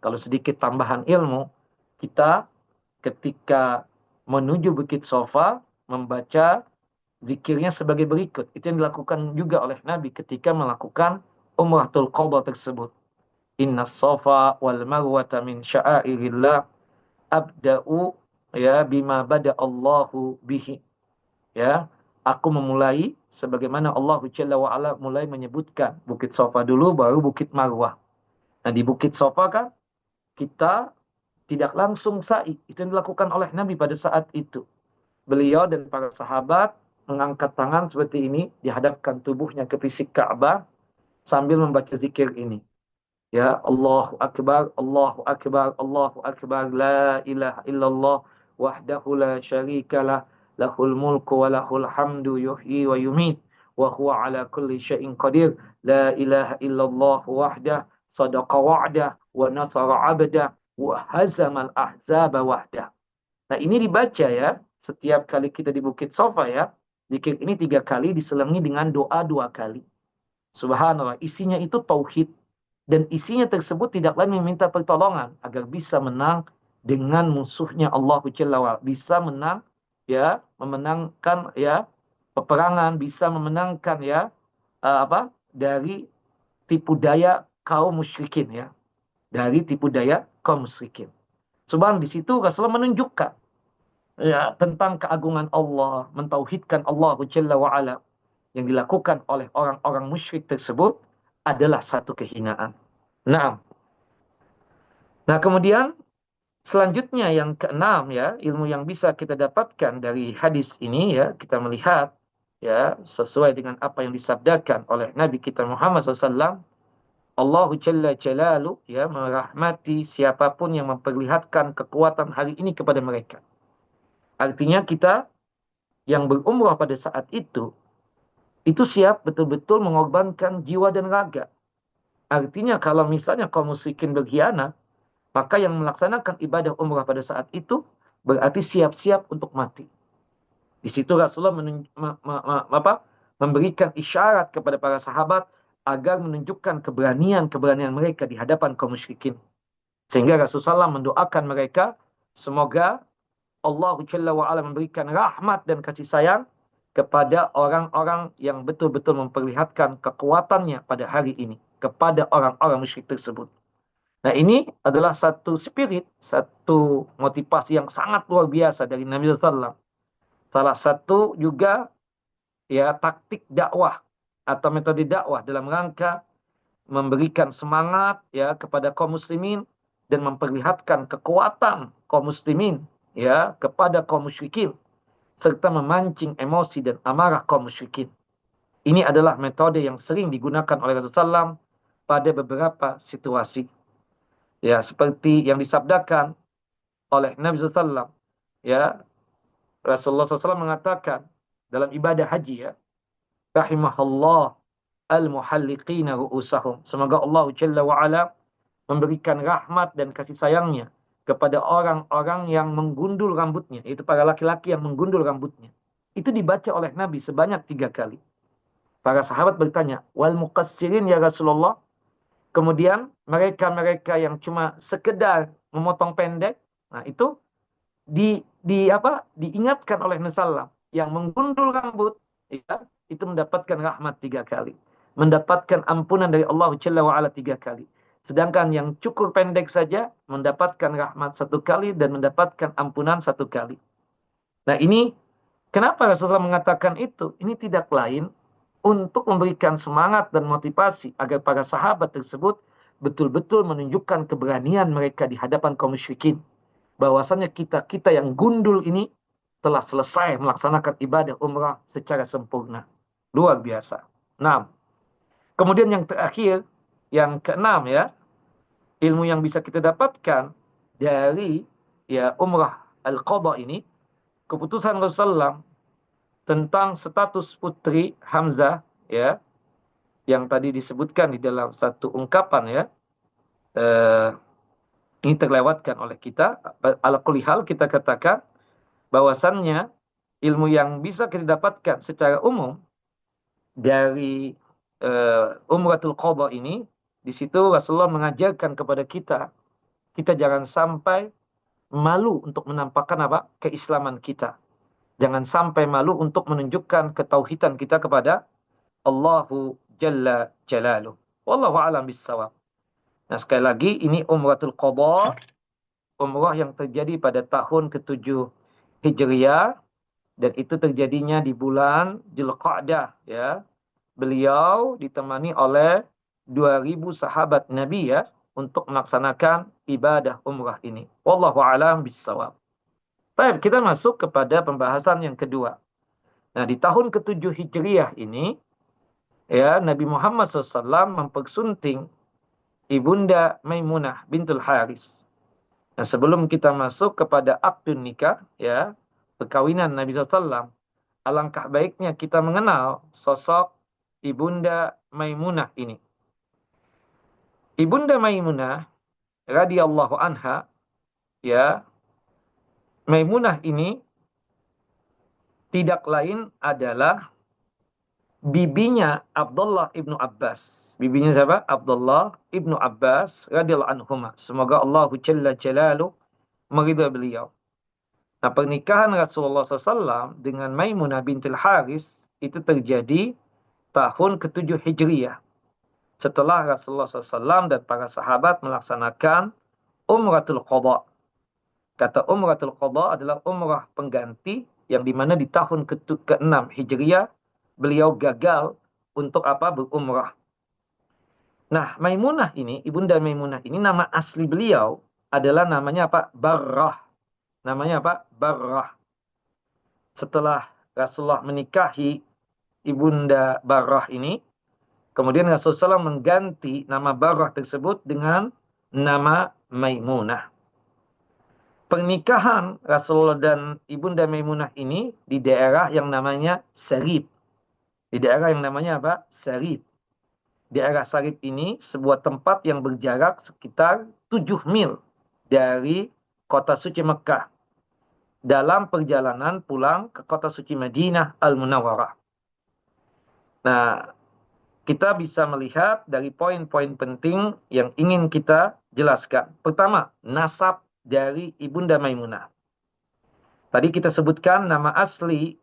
Kalau sedikit tambahan ilmu, kita ketika menuju Bukit Sofa membaca zikirnya sebagai berikut. Itu yang dilakukan juga oleh Nabi ketika melakukan Umratul Qadha tersebut. Inna Safa wal Marwata min sya'airillah abda'u ya bima bada Allahu bihi. Ya, aku memulai sebagaimana Allah Jalla wa Ala mulai menyebutkan Bukit Safa dulu baru Bukit Marwah. Nah, di Bukit Safa kan kita tidak langsung sa'i. Itu yang dilakukan oleh Nabi pada saat itu. Beliau dan para sahabat mengangkat tangan seperti ini, dihadapkan tubuhnya ke fisik Ka'bah sambil membaca zikir ini. Ya, Allahu Akbar, Allahu Akbar, Allahu Akbar, la ilaha illallah, wahdahu la syarikalah, lahul mulku wa lahul hamdu yuhyi wa yumit, wa huwa ala kulli syai'in qadir, la ilaha illallah wahdah, sadaqa wa'dah, wa nasara abdah, wa hazamal ahzaba wahdah. Nah, ini dibaca ya, setiap kali kita di Bukit Sofa ya, zikir ini 3 kali diselingi dengan doa 2 kali. Subhanallah, isinya itu tauhid. Dan isinya tersebut tidak lain meminta pertolongan agar bisa menang dengan musuhnya Allah Jalla wa'ala. Bisa menang ya, memenangkan ya peperangan, bisa memenangkan ya dari tipu daya kaum musyrikin ya. Dari tipu daya kaum musyrikin. Subhanallah, di situ Rasulullah menunjukkan ya tentang keagungan Allah, mentauhidkan Allah Jalla wa'ala. Yang dilakukan oleh orang-orang musyrik tersebut adalah satu kehinaan. Nah, kemudian selanjutnya yang keenam ya, ilmu yang bisa kita dapatkan dari hadis ini ya, kita melihat ya sesuai dengan apa yang disabdakan oleh Nabi kita Muhammad SAW, Allah Jalla Jalalu ya merahmati siapapun yang memperlihatkan kekuatan hari ini kepada mereka. Artinya kita yang berumrah pada saat itu siap betul-betul mengorbankan jiwa dan raga Artinya kalau misalnya kaum musyrikin berkhianat, maka yang melaksanakan ibadah umrah pada saat itu berarti siap-siap untuk mati. Di situ Rasulullah memberikan isyarat kepada para sahabat agar menunjukkan keberanian mereka di hadapan kaum musyrikin. Sehingga Rasulullah mendoakan mereka, semoga Allah Jalla wa'ala memberikan rahmat dan kasih sayang kepada orang-orang yang betul-betul memperlihatkan kekuatannya pada hari ini, kepada orang-orang musyrik tersebut. Nah, ini adalah satu spirit, satu motivasi yang sangat luar biasa dari Nabi SAW. Salah satu juga ya taktik dakwah atau metode dakwah dalam rangka memberikan semangat ya kepada kaum muslimin dan memperlihatkan kekuatan kaum muslimin ya kepada kaum musyrikin serta memancing emosi dan amarah kaum musyrikin. Ini adalah metode yang sering digunakan oleh Rasulullah SAW pada beberapa situasi. Ya, seperti yang disabdakan oleh Nabi SAW. Ya, Rasulullah SAW mengatakan dalam ibadah haji ya, rahimahallah al-muhalliqina ru'usahum. Semoga Allah Jalla wa'ala memberikan rahmat dan kasih sayangnya kepada orang-orang yang menggundul rambutnya, yaitu para laki-laki yang menggundul rambutnya. Itu dibaca oleh Nabi sebanyak 3 kali. Para sahabat bertanya, wal muqassirin ya Rasulullah? Kemudian mereka-mereka yang cuma sekedar memotong pendek, nah itu diingatkan oleh Nabi Sallam yang menggundul rambut, ya, itu mendapatkan rahmat 3 kali, mendapatkan ampunan dari Allah Jalla wa'ala 3 kali. Sedangkan yang cukur pendek saja mendapatkan rahmat 1 kali dan mendapatkan ampunan 1 kali. Nah ini kenapa Rasulullah mengatakan itu? Ini tidak lain untuk memberikan semangat dan motivasi agar para sahabat tersebut betul-betul menunjukkan keberanian mereka di hadapan kaum musyrikin. Bahwasanya kita yang gundul ini telah selesai melaksanakan ibadah umrah secara sempurna. Luar biasa. Nah, kemudian yang terakhir, yang keenam ya, ilmu yang bisa kita dapatkan dari ya umrah al-qadha ini, keputusan Rasulullah tentang status putri Hamzah ya yang tadi disebutkan di dalam satu ungkapan ya, ini terlewatkan oleh kita. Ala kulli hal kita katakan bahwasannya ilmu yang bisa kita dapatkan secara umum dari umratul qadha ini, di situ Rasulullah mengajarkan kepada kita, kita jangan sampai malu untuk menampakkan apa? Keislaman kita. Jangan sampai malu untuk menunjukkan ketauhidan kita kepada Allahu Jalla Jalaluh. Wallahu a'lam bissawab. Nah, sekali lagi ini umratul qadha, umrah yang terjadi pada tahun ke-7 Hijriah dan itu terjadinya di bulan Dzulqa'dah ya. Beliau ditemani oleh 2000 sahabat Nabi ya untuk melaksanakan ibadah umrah ini. Wallahu a'lam bissawab. Baik, kita masuk kepada pembahasan yang kedua. Nah, di tahun ke-7 Hijriah ini ya Nabi Muhammad SAW mempersunting Ibunda Maimunah bintul Haris. Nah, sebelum kita masuk kepada akdun nikah ya, perkawinan Nabi SAW, alangkah baiknya kita mengenal sosok Ibunda Maimunah ini. Ibunda Maimunah radhiyallahu anha ya, Maimunah ini tidak lain adalah bibinya Abdullah ibnu Abbas. Bibinya siapa? Abdullah ibnu Abbas radhiyallahu anhuma. Semoga Allah Jalla Jalaluh meridhai beliau. Nah, pernikahan Rasulullah SAW dengan Maimunah bintul Haris itu terjadi tahun ke-7 Hijriah. Setelah Rasulullah SAW dan para sahabat melaksanakan umratul qadha. Kata umratul qadha adalah umrah pengganti yang dimana di tahun ke-6 Hijriah beliau gagal untuk apa? Berumrah. Nah, Maimunah ini, Ibunda Maimunah ini nama asli beliau adalah namanya apa? Barrah. Namanya apa? Barrah. Setelah Rasulullah menikahi Ibunda Barrah ini, kemudian Rasulullah SAW mengganti nama Barrah tersebut dengan nama Maimunah. Pernikahan Rasulullah dan Ibunda Maimunah ini di daerah yang namanya Sarib. Di daerah yang namanya apa? Sarib. daerah Sarif ini sebuah tempat yang berjarak sekitar 7 mil dari kota suci Mekah dalam perjalanan pulang ke kota suci Madinah Al-Munawwarah. Nah, kita bisa melihat dari poin-poin penting yang ingin kita jelaskan. Pertama, nasab dari Ibunda Maimunah. Tadi kita sebutkan nama asli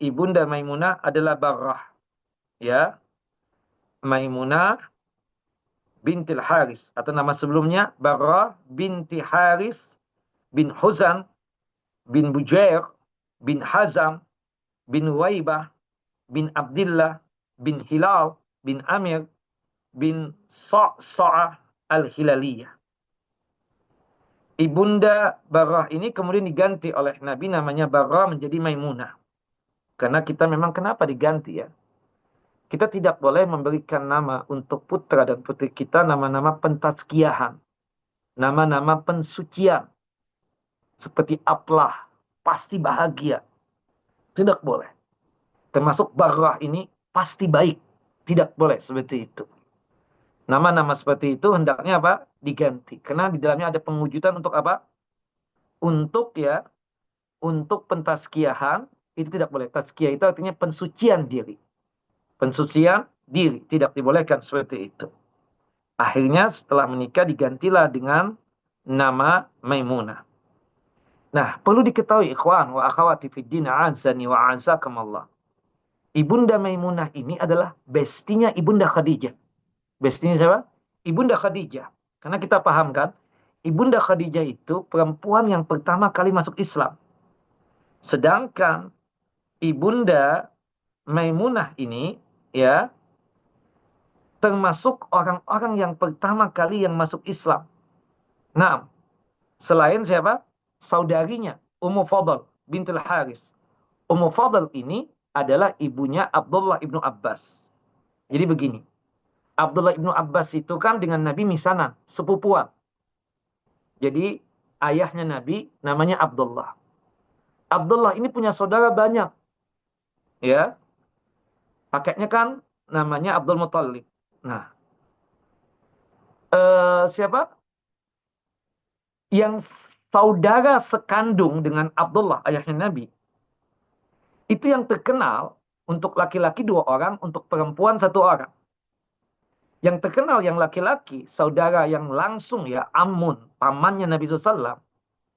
Ibunda Maimunah adalah Barrah. Ya, Maimunah bintil Haris, atau nama sebelumnya Barrah binti Haris bin Huzan bin Bujair bin Hazam bin Waibah bin Abdillah bin Hilal bin Amir bin Sa'sa'ah al-Hilaliyah. Ibunda Barrah ini kemudian diganti oleh Nabi namanya Barrah menjadi Maimunah. Karena kita memang kenapa diganti ya? Kita tidak boleh memberikan nama untuk putra dan putri kita nama-nama pentazkiyahan. Nama-nama pensucian. Seperti Aplah, pasti bahagia. Tidak boleh. Termasuk Barrah ini pasti baik. Tidak boleh seperti itu. Nama-nama seperti itu hendaknya apa? Diganti. Karena di dalamnya ada pengujudan untuk apa? Untuk pentazkiyahan itu tidak boleh. Tazkiyah itu artinya pensucian diri. Pensucian diri tidak dibolehkan seperti itu. Akhirnya setelah menikah digantilah dengan nama Maimunah. Nah, perlu diketahui ikhwan wa akhawati fid din azani wa azakumullah. Ibunda Maimunah ini adalah bestinya Ibunda Khadijah. Bestinya siapa? Ibunda Khadijah. Karena kita paham kan, Ibunda Khadijah itu perempuan yang pertama kali masuk Islam. Sedangkan Ibunda Maimunah ini ya termasuk orang-orang yang pertama kali yang masuk Islam. Nah, selain siapa? Saudarinya Ummu Fadl bintul Haris. Ummu Fadl ini adalah ibunya Abdullah ibnu Abbas. Jadi begini, Abdullah ibnu Abbas itu kan dengan Nabi misanan, sepupuan. Jadi ayahnya Nabi namanya Abdullah. Abdullah ini punya saudara banyak. Ya, kakeknya kan namanya Abdul Muthalib. Nah, siapa? Yang saudara sekandung dengan Abdullah, ayahnya Nabi, itu yang terkenal untuk laki-laki 2 orang, untuk perempuan 1 orang. Yang terkenal yang laki-laki, saudara yang langsung ya, Amun, pamannya Nabi SAW,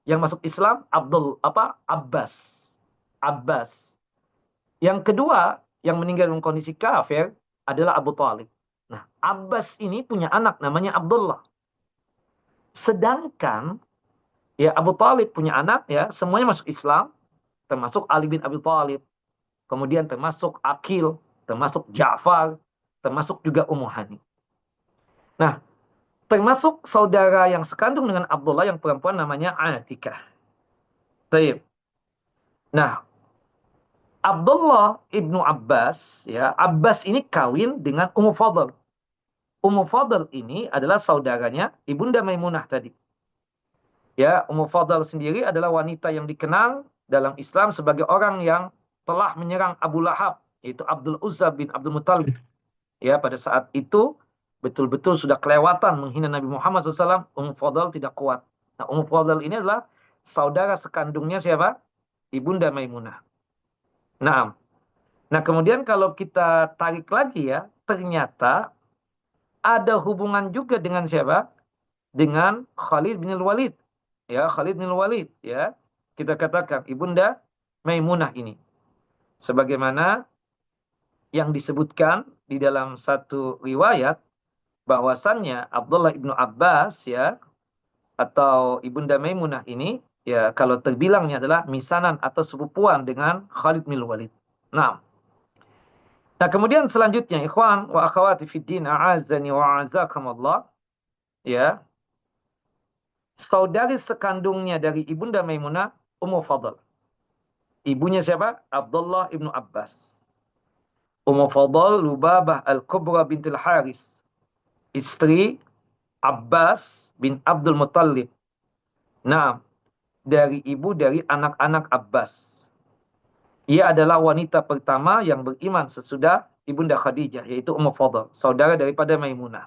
yang masuk Islam, Abbas. Abbas. Yang kedua, yang meninggal dalam kondisi kafir, adalah Abu Talib. Nah, Abbas ini punya anak namanya Abdullah. Sedangkan ya Abu Talib punya anak ya, semuanya masuk Islam, termasuk Ali bin Abi Thalib, kemudian termasuk Aqil, termasuk Ja'far, termasuk juga Ummu Hani. Nah, termasuk saudara yang sekandung dengan Abdullah yang perempuan namanya Atikah. Baik. Nah, Abdullah ibnu Abbas, ya, Abbas ini kawin dengan Ummu Fadl. Ummu Fadl ini adalah saudaranya Ibunda Maimunah tadi. Ya, Ummu Fadl sendiri adalah wanita yang dikenal dalam Islam sebagai orang yang telah menyerang Abu Lahab, yaitu Abdul Uzza bin Abdul Muttalib. Ya, pada saat itu betul-betul sudah kelewatan menghina Nabi Muhammad SAW, Ummu Fadl tidak kuat. Nah, Ummu Fadl ini adalah saudara sekandungnya siapa? Ibunda Maimunah. Nah, kemudian kalau kita tarik lagi ya, ternyata ada hubungan juga dengan siapa? Dengan Khalid bin Walid. Ya, Khalid bin Walid ya. Kita katakan Ibunda Maimunah ini. Sebagaimana yang disebutkan di dalam satu riwayat bahwasannya Abdullah ibnu Abbas ya, atau Ibunda Maimunah ini ya, kalau terbilangnya adalah misanan atau sepupuan dengan Khalid bin Walid. Nah, kemudian selanjutnya ikhwan wa akhawati fid din a'azani wa a'azakumullah ya, saudari sekandungnya dari Ibunda Maimunah Ummu Fadl. Ibunya siapa? Abdullah ibnu Abbas. Ummu Fadl Lubabah al-Kubra bintil Haris, istri Abbas bin Abdul Muttalib. Nah, dari ibu dari anak-anak Abbas. Ia adalah wanita pertama yang beriman sesudah Ibunda Khadijah, yaitu Ummu Fadl, saudara daripada Maimunah.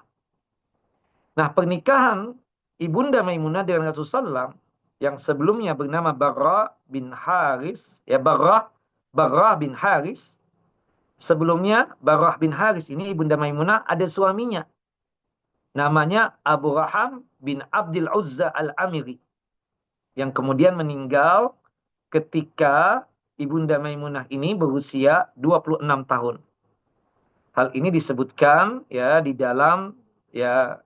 Nah, pernikahan Ibunda Maimunah dengan Rasulullah SAW yang sebelumnya bernama Barra bin Haris, ya Barra bin Haris. Sebelumnya Barra bin Haris ini Ibunda Maimunah ada suaminya. Namanya Abu Raham bin Abdul Uzza Al-Amiri, yang kemudian meninggal ketika Ibunda Maimunah ini berusia 26 tahun. Hal ini disebutkan ya di dalam ya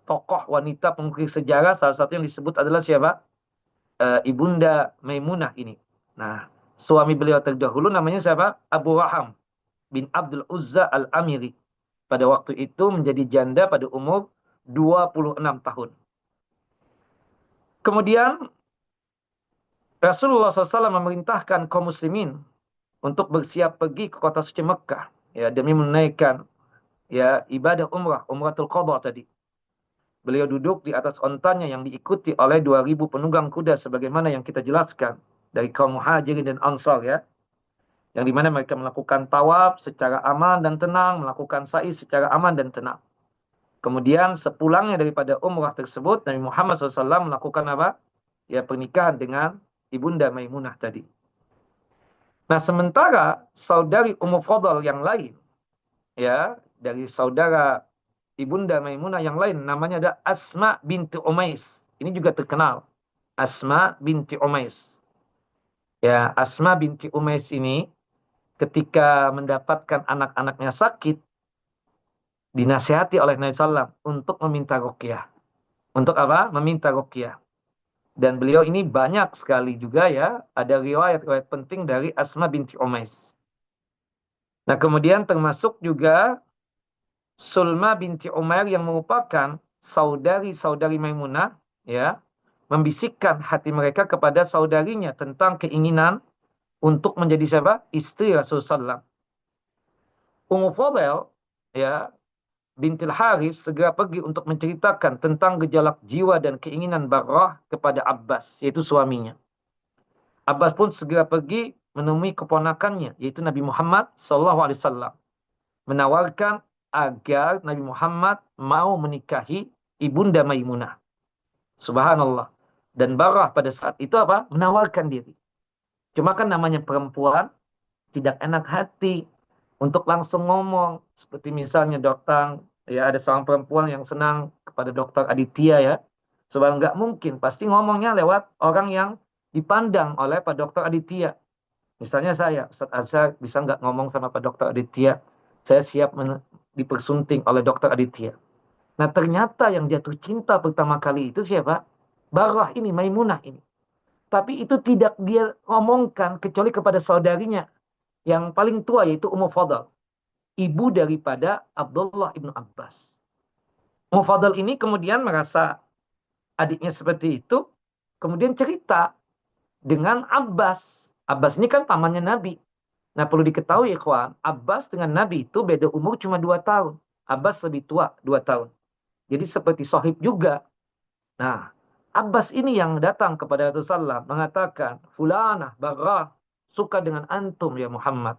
tokoh wanita pengukir sejarah, salah satu yang disebut adalah siapa? Ibunda Maimunah ini. Nah, suami beliau terdahulu namanya siapa? Abu Raham bin Abdul Uzza Al-Amiri. Pada waktu itu menjadi janda pada umur 26 tahun. Kemudian Rasulullah SAW memerintahkan kaum muslimin untuk bersiap pergi ke kota suci Mekah ya demi menunaikan ya ibadah umratul qadha tadi. Beliau duduk di atas ontanya yang diikuti oleh 2.000 penunggang kuda sebagaimana yang kita jelaskan dari kaum Muhajirin dan Ansar ya. Yang dimana mereka melakukan tawaf secara aman dan tenang, melakukan sa'i secara aman dan tenang. Kemudian sepulangnya daripada umrah tersebut, Nabi Muhammad SAW melakukan apa? Ya, pernikahan dengan Ibunda Maimunah tadi. Nah, sementara saudari Ummu Fadl yang lain, ya, dari saudara Ibunda Maimunah yang lain, namanya ada Asma binti Umais. Ini juga terkenal. Asma binti Umais. Ya, Asma binti Umais ini ketika mendapatkan anak-anaknya sakit, dinasihati oleh Nabi SAW untuk meminta ruqyah. Untuk apa? Meminta ruqyah. Dan beliau ini banyak sekali juga ya, ada riwayat-riwayat penting dari Asma binti Umais. Nah, kemudian termasuk juga Sulma binti Umair yang merupakan saudari-saudari Maimunah, ya, membisikkan hati mereka kepada saudarinya tentang keinginan untuk menjadi siapa? Istri Rasulullah SAW. Ummu Fadl, ya, bintil Haris segera pergi untuk menceritakan tentang gejolak jiwa dan keinginan Barrah kepada Abbas, yaitu suaminya. Abbas pun segera pergi menemui keponakannya, yaitu Nabi Muhammad SAW, menawarkan agar Nabi Muhammad mau menikahi Ibunda Maimunah. Subhanallah. Dan Barrah pada saat itu apa? Menawarkan diri. Cuma kan namanya perempuan, tidak enak hati untuk langsung ngomong. Seperti misalnya dokter, ya ada seorang perempuan yang senang kepada Dokter Aditya ya. Sebab nggak mungkin, pasti ngomongnya lewat orang yang dipandang oleh Pak Dokter Aditya. Misalnya saya, Ustaz Azhar, bisa nggak ngomong sama Pak Dokter Aditya? Saya siap dipersunting oleh Dokter Aditya. Nah, ternyata yang jatuh cinta pertama kali itu siapa? Barrah ini, Maimunah ini. Tapi itu tidak dia ngomongkan kecuali kepada saudarinya yang paling tua, yaitu Ummu Fadl, ibu daripada Abdullah ibnu Abbas. Ummu Fadl ini kemudian merasa adiknya seperti itu, kemudian cerita dengan Abbas. Abbas ini kan pamannya Nabi. Nah, perlu diketahui ikhwan, Abbas dengan Nabi itu beda umur cuma 2 tahun. Abbas lebih tua 2 tahun. Jadi seperti sohib juga. Nah, Abbas ini yang datang kepada Rasulullah mengatakan, Fulanah, Barrah, suka dengan antum ya Muhammad.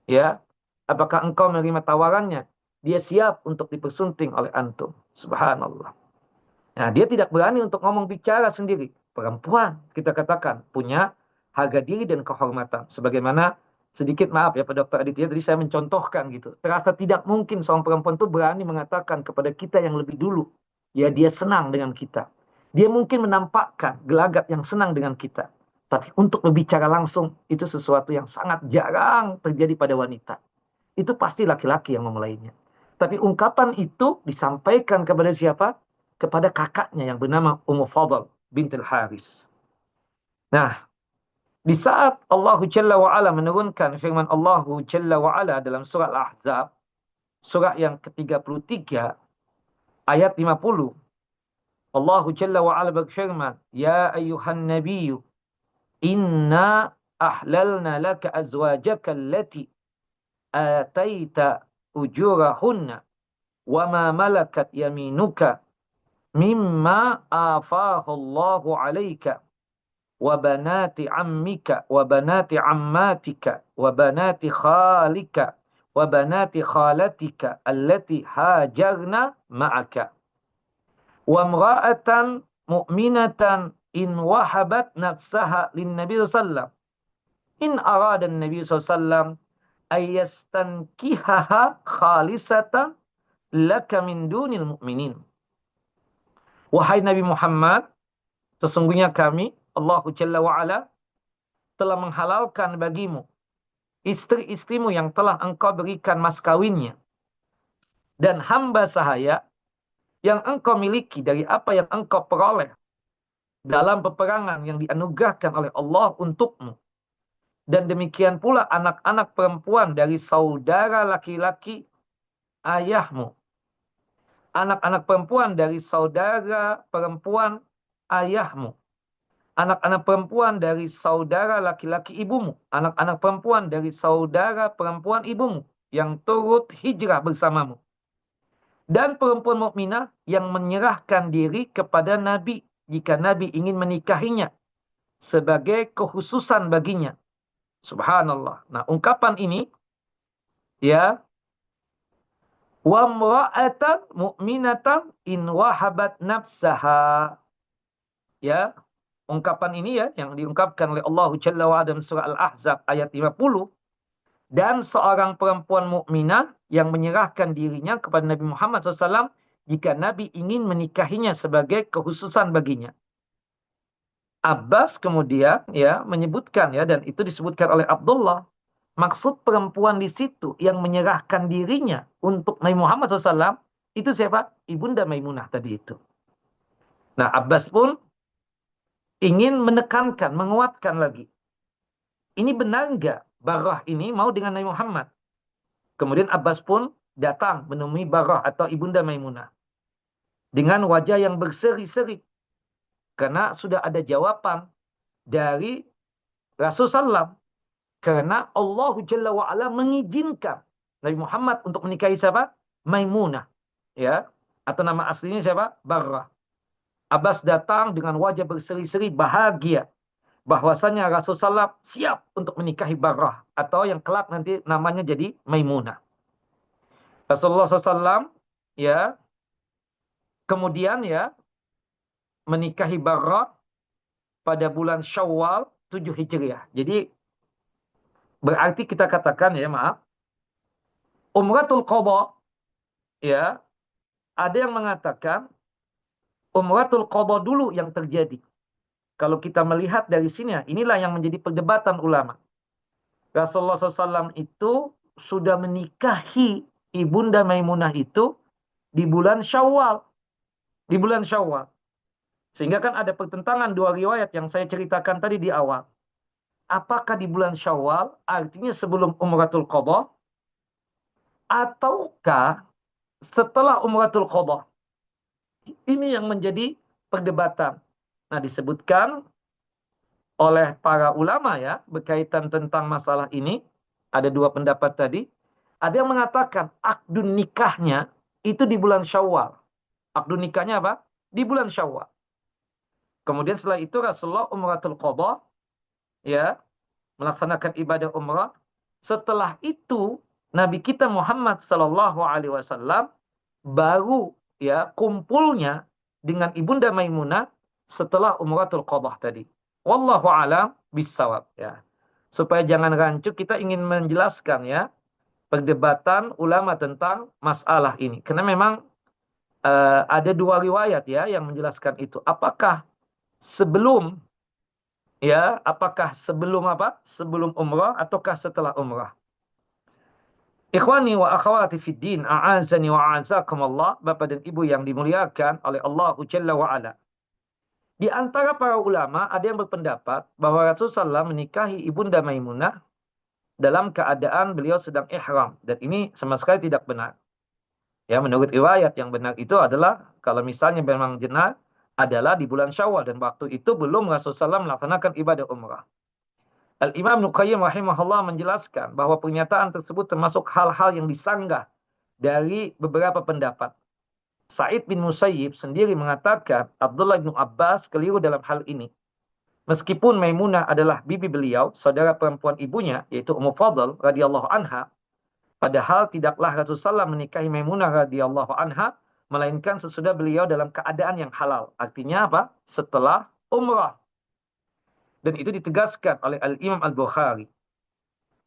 Ya, apakah engkau menerima tawarannya? Dia siap untuk dipersunting oleh antum. Subhanallah. Nah, dia tidak berani untuk ngomong bicara sendiri. Perempuan, kita katakan, punya harga diri dan kehormatan. Sebagaimana, sedikit maaf ya Pak Dokter Aditya, tadi saya mencontohkan gitu. Terasa tidak mungkin seorang perempuan itu berani mengatakan kepada kita yang lebih dulu. Ya, dia senang dengan kita. Dia mungkin menampakkan gelagat yang senang dengan kita. Tapi untuk berbicara langsung, itu sesuatu yang sangat jarang terjadi pada wanita. Itu pasti laki-laki yang memulainya. Tapi ungkapan itu disampaikan kepada siapa? Kepada kakaknya yang bernama Ummu Fadl bintil Haris. Nah, di saat Allah Jalla wa'ala menurunkan firman Allah Jalla wa'ala dalam surah Al-Ahzab, surah yang ke-33, ayat 50, Allah Jalla wa'ala berfirman, Ya ayuhan nabiyyu, inna ahlalna laka azwajaka allati ataita ujurahunna wa ma malakat yaminuka mimma afahu Allahu alaika wa banati ammika wa banati ammatika wa banati khalika wa banati khalatika allati hajarna ma'aka wa imra'atan mu'minatan in wahabat nafsaha lin nabi sallallahu in arada nabi sallallahu ayastankihaha khalisatan laka min dunil mu'minin. Wahai Nabi Muhammad, sesungguhnya kami, Allah Jalla wa'ala, telah menghalalkan bagimu istri-istrimu yang telah engkau berikan mas kawinnya, dan hamba sahaya yang engkau miliki dari apa yang engkau peroleh dalam peperangan yang dianugerahkan oleh Allah untukmu. Dan demikian pula anak-anak perempuan dari saudara laki-laki ayahmu. Anak-anak perempuan dari saudara perempuan ayahmu. Anak-anak perempuan dari saudara laki-laki ibumu. Anak-anak perempuan dari saudara perempuan ibumu yang turut hijrah bersamamu. Dan perempuan mukminah yang menyerahkan diri kepada Nabi jika Nabi ingin menikahinya sebagai kekhususan baginya. Subhanallah. Nah, ungkapan ini ya, wa mra'atan mu'minatan in wahabat nafsaha. Ya, ungkapan ini ya yang diungkapkan oleh Allah Jalla wa Ala dalam surah Al-Ahzab ayat 50, dan seorang perempuan mukminah yang menyerahkan dirinya kepada Nabi Muhammad SAW jika Nabi ingin menikahinya sebagai kekhususan baginya. Abbas kemudian ya menyebutkan ya, dan itu disebutkan oleh Abdullah, maksud perempuan di situ yang menyerahkan dirinya untuk Nabi Muhammad SAW itu siapa? Ibunda Maimunah tadi itu. Nah, Abbas pun ingin menekankan, menguatkan lagi. Ini benar nggak Barrah ini mau dengan Nabi Muhammad? Kemudian Abbas pun datang menemui Barrah atau Ibunda Maimunah dengan wajah yang berseri-seri. Karena sudah ada jawaban dari Rasulullah SAW. Karena Allah Jalla wa'ala mengizinkan Nabi Muhammad untuk menikahi siapa? Maimunah. Ya, atau nama aslinya siapa? Barrah. Abbas datang dengan wajah berseri-seri bahagia bahwasanya Rasulullah SAW siap untuk menikahi Barrah atau yang kelak nanti namanya jadi Maimunah. Rasulullah SAW ya kemudian ya menikahi Barrah pada bulan Syawal 7 Hijriah. Jadi berarti kita katakan ya, maaf, Umratul Qadha ya, ada yang mengatakan Umratul Qadha dulu yang terjadi. Kalau kita melihat dari sini, inilah yang menjadi perdebatan ulama. Rasulullah SAW itu sudah menikahi Ibunda Maimunah itu di bulan Syawal. Di bulan Syawal. Sehingga kan ada pertentangan dua riwayat yang saya ceritakan tadi di awal. Apakah di bulan Syawal, artinya sebelum Umratul Qadha, ataukah setelah Umratul Qadha? Ini yang menjadi perdebatan. Nah, disebutkan oleh para ulama ya, berkaitan tentang masalah ini, ada dua pendapat tadi. Ada yang mengatakan akdun nikahnya itu di bulan Syawal. Akdun nikahnya apa? Di bulan Syawal. Kemudian setelah itu Rasulullah Umratul Qadha ya, melaksanakan ibadah umrah. Setelah itu Nabi kita Muhammad sallallahu alaihi wasallam baru ya kumpulnya dengan Ibunda Maimunah setelah Umratul Qadha tadi. Wallahu a'lam bissawab ya. Supaya jangan rancu, kita ingin menjelaskan ya perdebatan ulama tentang masalah ini. Karena memang ada dua riwayat ya yang menjelaskan itu. Apakah sebelum apa? Sebelum umrah ataukah setelah umrah? Ikhwani wa akhwati fid din, a'azani wa a'azakumullah, Bapak dan Ibu yang dimuliakan oleh Allah Jalla wa Ala. Di antara para ulama ada yang berpendapat bahwa Rasulullah SAW menikahi Ibunda Maimunah dalam keadaan beliau sedang ihram, dan ini sama sekali tidak benar. Ya, menurut riwayat yang benar itu adalah kalau misalnya memang benar adalah di bulan Syawal, dan waktu itu belum Rasulullah SAW melaksanakan ibadah umrah. Al-Imam Nuqayyim rahimahullah menjelaskan bahwa pernyataan tersebut termasuk hal-hal yang disanggah dari beberapa pendapat. Sa'id bin Musayyib sendiri mengatakan Abdullah bin Abbas keliru dalam hal ini. Meskipun Maimunah adalah bibi beliau, saudara perempuan ibunya, yaitu Ummu Fadl radhiyallahu anha, Padahal tidaklah Rasulullah menikahi Maimunah radhiyallahu anha melainkan sesudah beliau dalam keadaan yang halal. Artinya apa? Setelah umrah. Dan itu ditegaskan oleh Al-Imam Al-Bukhari.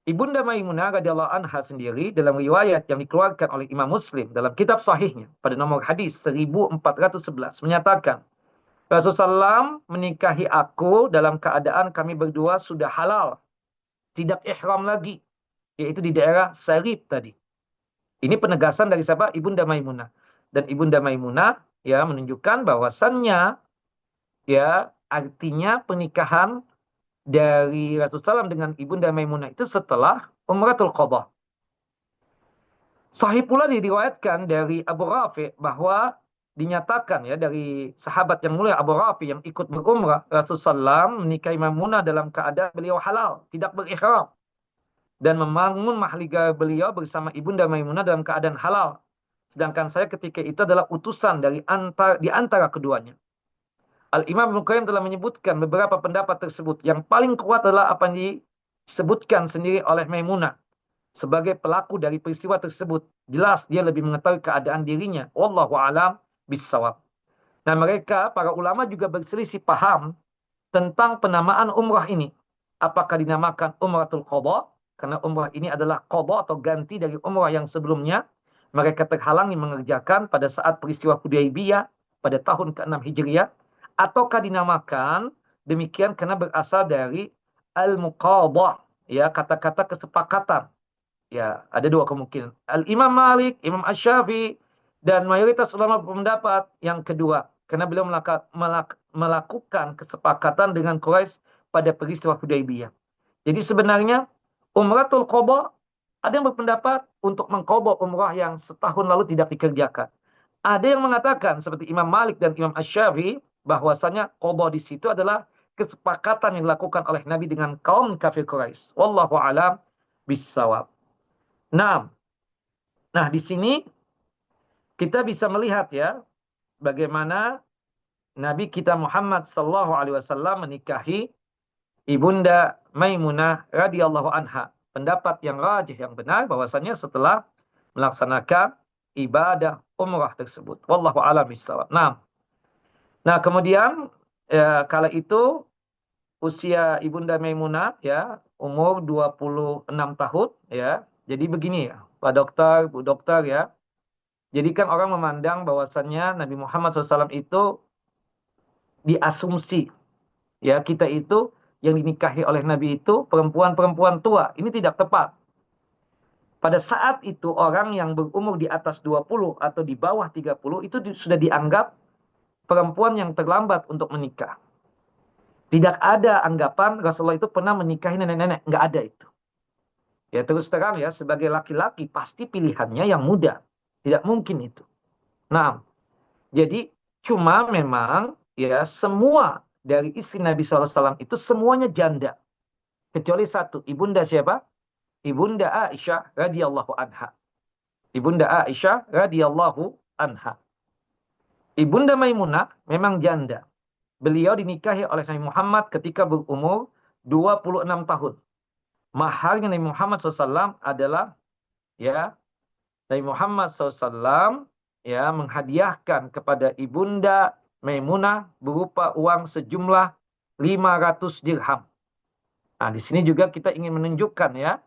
Ibunda Maimunah radhiyallahu anha sendiri dalam riwayat yang dikeluarkan oleh Imam Muslim dalam kitab sahihnya pada nomor hadis 1411 menyatakan, Rasulullah menikahi aku dalam keadaan kami berdua sudah halal, tidak ihram lagi, yaitu di daerah Sarib tadi. Ini penegasan dari siapa? Ibunda Maimunah. Dan Ibunda Maimunah ya menunjukkan bahwasannya ya artinya pernikahan dari Rasulullah SAW dengan Ibunda Maimunah itu setelah Umratul Qadha. Sahih pula diriwayatkan dari Abu Rafi bahwa dinyatakan ya dari sahabat yang mulia Abu Rafi yang ikut berumrah, Rasulullah SAW menikahi Maimunah dalam keadaan beliau halal, tidak berihram, dan membangun mahligai beliau bersama Ibunda Maimunah dalam keadaan halal. Sedangkan saya ketika itu adalah utusan di antara keduanya. Al-Imam Ibnu Qayyim telah menyebutkan beberapa pendapat tersebut. Yang paling kuat adalah apa yang disebutkan sendiri oleh Maimunah sebagai pelaku dari peristiwa tersebut. Jelas dia lebih mengetahui keadaan dirinya. Wallahu a'lam bissawab. Nah, mereka para ulama juga berselisih paham tentang penamaan umrah ini. Apakah dinamakan Umratul Qadha? Karena umrah ini adalah qadha atau ganti dari umrah yang sebelumnya. Mereka terhalangi mengerjakan pada saat peristiwa Hudaybiyah pada tahun ke-6 Hijriah. Ataukah dinamakan demikian karena berasal dari al-muqadhah, ya, kata-kata kesepakatan. Ya, ada dua kemungkinan. Al-Imam Malik, Imam Asy-Syafi'i, dan mayoritas ulama berpendapat yang kedua. Karena beliau melakukan kesepakatan dengan Quraisy pada peristiwa Hudaybiyah. Jadi sebenarnya Umratul Qadha, ada yang berpendapat untuk mengqadha umrah yang setahun lalu tidak dikerjakan. Ada yang mengatakan seperti Imam Malik dan Imam Asy-Syafi'i bahwasanya qadha di situ adalah kesepakatan yang dilakukan oleh Nabi dengan kaum kafir Quraisy. Wallahu a'lam bissawab. Nah, di sini kita bisa melihat ya bagaimana Nabi kita Muhammad sallallahu alaihi wasallam menikahi Ibunda Maimunah radhiyallahu anha. Pendapat yang rajih yang benar bahwasanya setelah melaksanakan ibadah umrah tersebut. Wallahu a'lam bissawab. Nah, kemudian kala itu usia Ibunda Maimunah ya umur 26 tahun ya. Jadi begini ya, Pak Dokter, Bu Dokter ya. Jadi kan orang memandang bahwasannya Nabi Muhammad SAW itu diasumsi ya kita itu yang dinikahi oleh Nabi itu perempuan-perempuan tua. Ini tidak tepat. Pada saat itu orang yang berumur di atas 20 atau di bawah 30 itu sudah dianggap perempuan yang terlambat untuk menikah. Tidak ada anggapan Rasulullah itu pernah menikahi nenek-nenek. Nggak ada itu. Ya terus terang ya, sebagai laki-laki pasti pilihannya yang muda. Tidak mungkin itu. Nah, jadi cuma memang ya semua dari istri Nabi SAW itu semuanya janda. Kecuali satu. Ibunda siapa? Ibunda Aisyah radhiyallahu anha. Ibunda Aisyah radhiyallahu anha. Ibunda Maimunah memang janda. Beliau dinikahi oleh Nabi Muhammad ketika berumur 26 tahun. Maharnya Nabi Muhammad SAW adalah ya Nabi Muhammad SAW ya menghadiahkan kepada Ibunda Maimunah berupa uang sejumlah 500 dirham. Nah, di sini juga kita ingin menunjukkan ya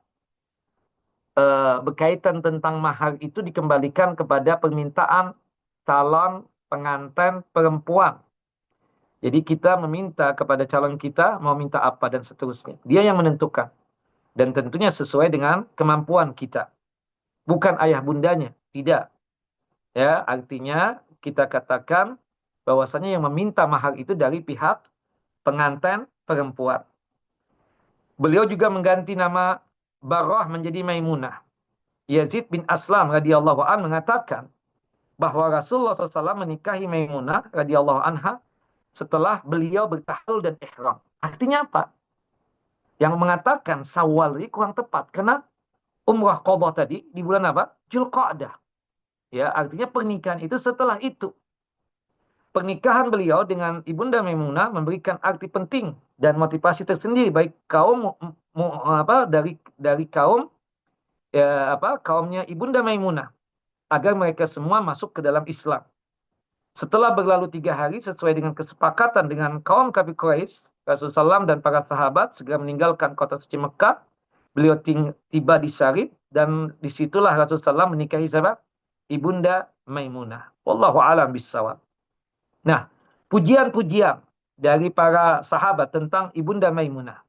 berkaitan tentang mahar itu dikembalikan kepada permintaan calon pengantin perempuan. Jadi kita meminta kepada calon kita mau minta apa dan seterusnya. Dia yang menentukan. Dan tentunya sesuai dengan kemampuan kita. Bukan ayah bundanya. Tidak. Ya, artinya kita katakan bahwasanya yang meminta mahar itu dari pihak pengantin perempuan. Beliau juga mengganti nama Barrah menjadi Maimunah. Yazid bin Aslam radhiyallahu an mengatakan bahwa Rasulullah SAW menikahi Maimunah radhiyallahu anha setelah beliau bertahlul dan ihram. Artinya apa? Yang mengatakan Syawal ini kurang tepat karena umrah qadha tadi di bulan apa? Dzulqa'dah. Ya, artinya pernikahan itu setelah itu. Pernikahan beliau dengan Ibunda Maimunah memberikan arti penting dan motivasi tersendiri baik kaum dari kaum kaumnya Ibunda Maimunah agar mereka semua masuk ke dalam Islam. Setelah berlalu 3 hari sesuai dengan kesepakatan dengan kaum kafir Quraisy, Rasulullah SAW dan para sahabat segera meninggalkan kota suci Mekah. Beliau tiba di Sarib dan disitulah Rasulullah SAW menikahi siapa? Ibunda Maimunah. Wallahu a'lam bishawab. Nah, pujian-pujian dari para sahabat tentang Ibunda Maimunah.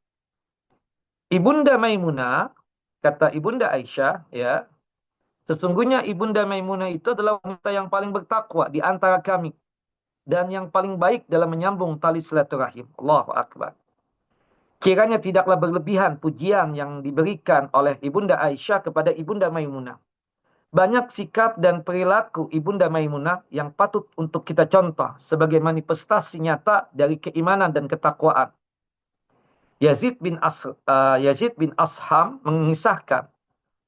Ibunda Maimunah, kata Ibunda Aisyah, ya, sesungguhnya Ibunda Maimunah itu adalah wanita yang paling bertakwa di antara kami dan yang paling baik dalam menyambung tali silaturahim. Allahu Akbar. Kiranya tidaklah berlebihan pujian yang diberikan oleh Ibunda Aisyah kepada Ibunda Maimunah. Banyak sikap dan perilaku Ibunda Maimunah yang patut untuk kita contoh sebagai manifestasi nyata dari keimanan dan ketakwaan. Yazid bin Asham mengisahkan,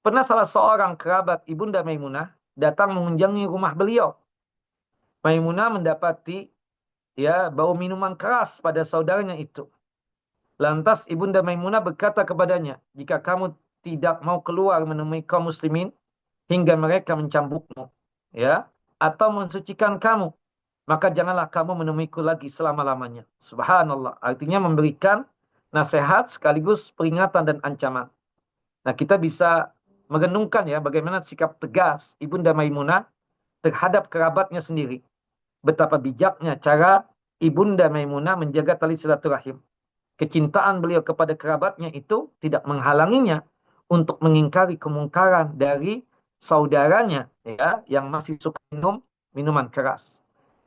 pernah salah seorang kerabat Ibunda Maimunah datang mengunjungi rumah beliau. Maimunah mendapati bau minuman keras pada saudaranya itu. Lantas Ibunda Maimunah berkata kepadanya, jika kamu tidak mau keluar menemui kaum muslimin hingga mereka mencambukmu, atau mensucikan kamu, maka janganlah kamu menemuiku lagi selama-lamanya. Subhanallah. Artinya memberikan nasihat sekaligus peringatan dan ancaman. Nah, kita bisa merenungkan bagaimana sikap tegas Ibunda Maimunah terhadap kerabatnya sendiri. Betapa bijaknya cara Ibunda Maimunah menjaga tali silaturahim. Kecintaan beliau kepada kerabatnya itu tidak menghalanginya untuk mengingkari kemungkaran dari saudaranya yang masih suka minum minuman keras.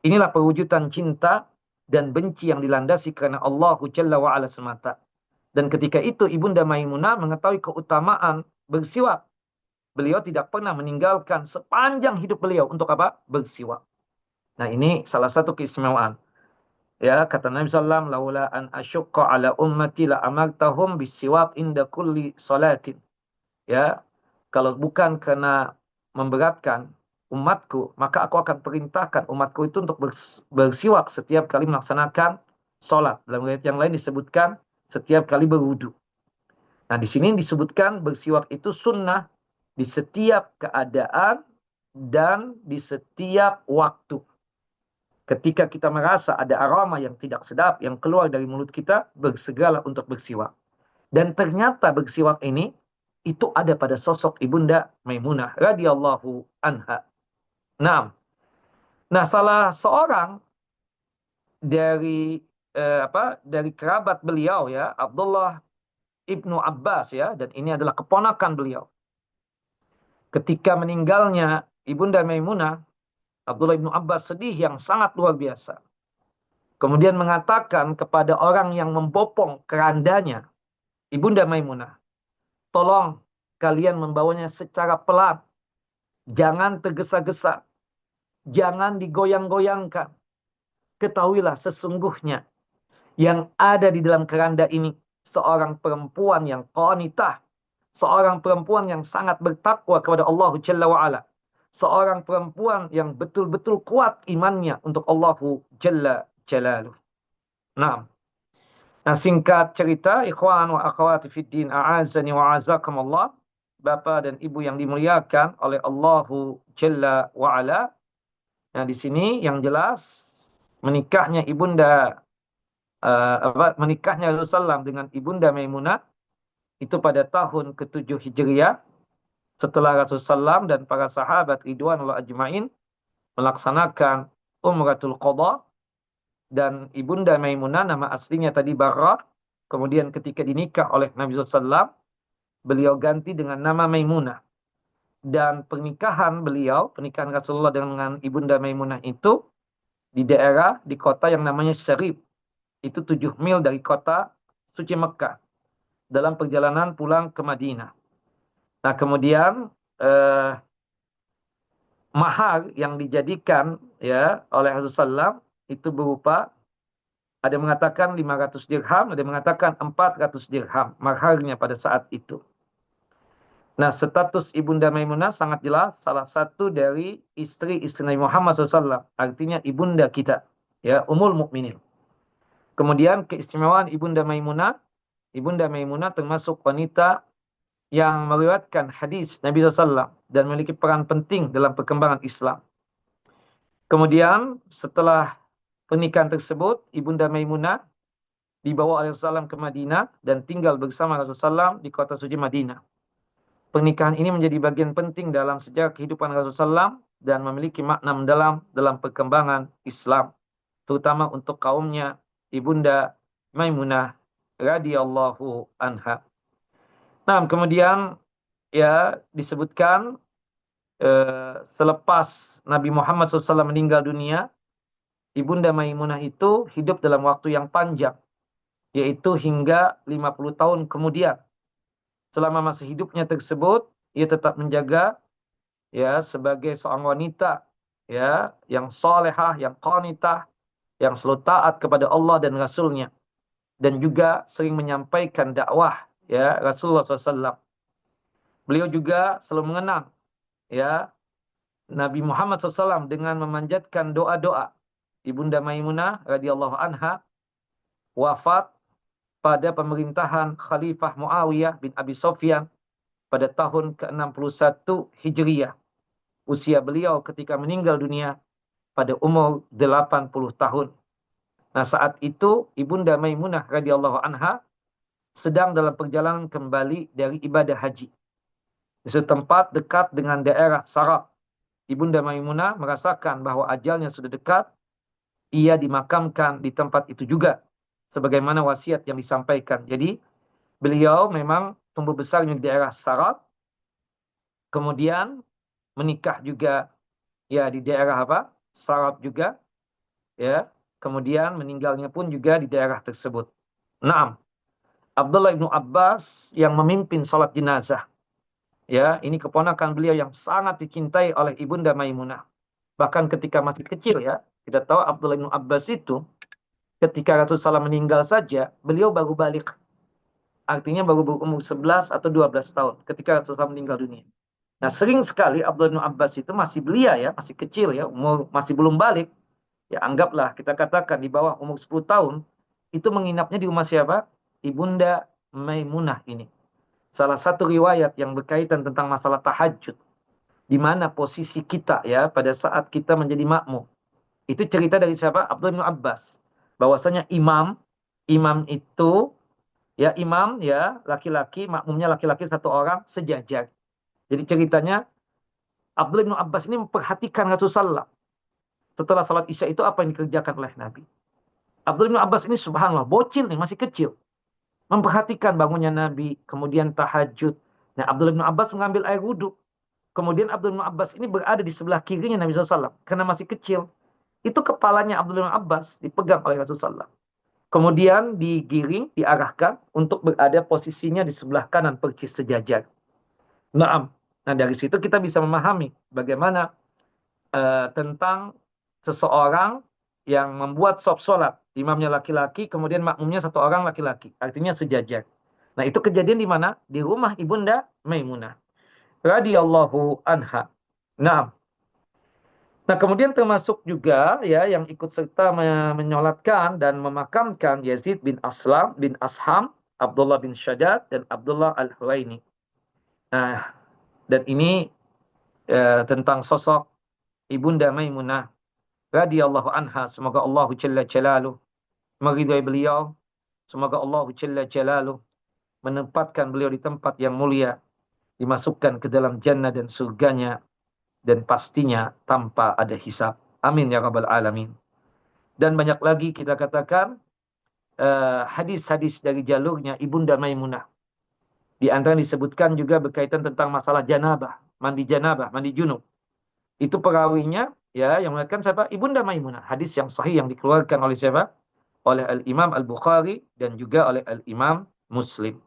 Inilah perwujudan cinta dan benci yang dilandasi karena Allah Jalla wa'ala semata. Dan ketika itu Ibunda Maimunah mengetahui keutamaan bersiwak. Beliau tidak pernah meninggalkan sepanjang hidup beliau untuk apa? Bersiwak. Nah, ini salah satu keistimewaan. Kata Nabi SAW, laula an asyukka ala ummati la amartahum bisiwak inda kulli salatin. Kalau bukan karena memberatkan umatku, maka aku akan perintahkan umatku itu untuk bersiwak setiap kali melaksanakan sholat. Dalam ayat yang lain disebutkan setiap kali berwudu. Nah, di sini disebutkan bersiwak itu sunnah di setiap keadaan dan di setiap waktu. Ketika kita merasa ada aroma yang tidak sedap yang keluar dari mulut kita, bersegeralah untuk bersiwak. Dan ternyata bersiwak ini itu ada pada sosok Ibunda Maimunah radhiyallahu anha. Nah, salah seorang dari dari kerabat beliau Abdullah ibnu Abbas dan ini adalah keponakan beliau. Ketika meninggalnya Ibunda Maimunah, Abdullah ibnu Abbas sedih yang sangat luar biasa. Kemudian mengatakan kepada orang yang membopong kerandanya, Ibunda Maimunah, tolong kalian membawanya secara pelan. Jangan tergesa-gesa. Jangan digoyang-goyangkan. Ketahuilah sesungguhnya yang ada di dalam keranda ini seorang perempuan yang qanitah. Seorang perempuan yang sangat bertakwa kepada Allah Jalla wa'ala. Seorang perempuan yang betul-betul kuat imannya untuk Allah Jalla Jalaluh. Nah, singkat cerita, ikhwan wa akhwati fid din, a'azani wa azakumullah, Bapak dan Ibu yang dimuliakan oleh Allah Jalla wa'ala. Nah, di sini yang jelas menikahnya menikahnya Rasulullah dengan Ibunda Maimunah itu pada tahun ke-7 Hijriah, setelah Rasulullah dan para sahabat ridwanullah ajmain melaksanakan Umratul Qadha. Dan Ibunda Maimunah nama aslinya tadi Barrah. Kemudian ketika dinikah oleh Nabi SAW, beliau ganti dengan nama Maimunah. Dan pernikahan Rasulullah dengan Ibunda Maimunah itu di kota yang namanya Syarib. Itu 7 mil dari kota suci Mekah. Dalam perjalanan pulang ke Madinah. Nah, kemudian mahar yang dijadikan oleh Rasulullah itu berupa, ada yang mengatakan 500 dirham, ada yang mengatakan 400 dirham maharnya pada saat itu. Nah, status Ibunda Maimunah sangat jelas salah satu dari istri-istri Nabi Muhammad SAW, artinya ibunda kita, Ummul Mukminin. Kemudian keistimewaan Ibunda Maimunah termasuk wanita yang meriwayatkan hadis Nabi SAW dan memiliki peran penting dalam perkembangan Islam. Kemudian setelah pernikahan tersebut, Ibunda Maimunah dibawa oleh Rasulullah SAW ke Madinah dan tinggal bersama Rasulullah SAW di kota suci Madinah. Pernikahan ini menjadi bagian penting dalam sejarah kehidupan Rasulullah SAW dan memiliki makna mendalam dalam perkembangan Islam, terutama untuk kaumnya Ibunda Maimunah radhiyallahu anha. Nah, kemudian ya disebutkan selepas Nabi Muhammad SAW meninggal dunia, Ibunda Maimunah itu hidup dalam waktu yang panjang, yaitu hingga 50 tahun kemudian. Selama masa hidupnya tersebut, ia tetap menjaga ya sebagai seorang wanita ya yang solehah, yang qanitah, yang selalu taat kepada Allah dan Rasulnya, dan juga sering menyampaikan dakwah ya Rasulullah SAW. Beliau juga selalu mengenang ya Nabi Muhammad SAW dengan memanjatkan doa-doa. Ibunda Maimunah radhiyallahu anha wafat pada pemerintahan Khalifah Muawiyah bin Abi Sufyan pada tahun ke-61 Hijriyah. Usia beliau ketika meninggal dunia pada umur 80 tahun. Nah, saat itu Ibunda Maimunah radhiyallahu anha sedang dalam perjalanan kembali dari ibadah haji. Di suatu tempat dekat dengan daerah Sarab, Ibunda Maimunah merasakan bahwa ajalnya sudah dekat. Ia dimakamkan di tempat itu juga, sebagaimana wasiat yang disampaikan. Jadi, beliau memang tumbuh besar di daerah Sarab, kemudian menikah juga ya di daerah apa? Sarab juga, ya. Kemudian meninggalnya pun juga di daerah tersebut. Naam. Abdullah bin Abbas yang memimpin salat jenazah. Ya, ini keponakan beliau yang sangat dicintai oleh Ibunda Maimunah. Bahkan ketika masih kecil ya, kita tahu Abdullah bin Abbas itu ketika Rasulullah SAW meninggal saja, beliau baru balik. Artinya baru berumur 11 atau 12 tahun ketika Rasulullah SAW meninggal dunia. Nah, sering sekali Abdullah bin Abbas itu masih belia ya, masih kecil ya, umur masih belum balik. Ya, anggaplah kita katakan di bawah umur 10 tahun, itu menginapnya di rumah siapa? Ibunda Maimunah ini. Salah satu riwayat yang berkaitan tentang masalah tahajud, di mana posisi kita ya pada saat kita menjadi makmum. Itu cerita dari siapa? Abdullah bin Abbas. Bahwasanya imam itu ya imam ya laki-laki, makmumnya laki-laki satu orang sejajar. Jadi ceritanya Abdullah bin Abbas ini memperhatikan Rasulullah setelah salat Isya itu apa yang dikerjakan oleh Nabi. Abdullah bin Abbas ini subhanallah bocil nih, masih kecil. Memperhatikan bangunnya Nabi, kemudian tahajud. Nah, Abdullah bin Abbas mengambil air wudhu. Kemudian Abdullah bin Abbas ini berada di sebelah kirinya Nabi SAW. Karena masih kecil. Itu kepalanya Abdullah bin Abbas dipegang oleh Rasulullah. Kemudian digiring, diarahkan untuk berada posisinya di sebelah kanan persis sejajar. Nah, dari situ kita bisa memahami bagaimana tentang seseorang yang membuat shaf sholat. Imamnya laki-laki, kemudian makmumnya satu orang laki-laki. Artinya sejajar. Nah, itu kejadian di mana? Di rumah Ibunda Maimunah radhiyallahu anha. Nah, kemudian termasuk juga ya yang ikut serta menyolatkan dan memakamkan Yazid bin Aslam bin Asham, Abdullah bin Shaddad dan Abdullah Al-Huwaini. Nah, dan ini tentang sosok Ibunda Maimunah radhiyallahu anha. Semoga Allah Jalla Jalaluh meridhai beliau. Semoga Allah Jalla Jalaluh menempatkan beliau di tempat yang mulia, dimasukkan ke dalam jannah dan surganya, dan pastinya tanpa ada hisab. Amin ya rabbal alamin. Dan banyak lagi kita katakan hadis-hadis dari jalurnya Ibunda Maimunah. Di antara disebutkan juga berkaitan tentang masalah janabah, mandi junub. Itu perawinya ya yang mengatakan siapa? Ibunda Maimunah. Hadis yang sahih yang dikeluarkan oleh siapa? Oleh Al-Imam Al-Bukhari dan juga oleh Al-Imam Muslim.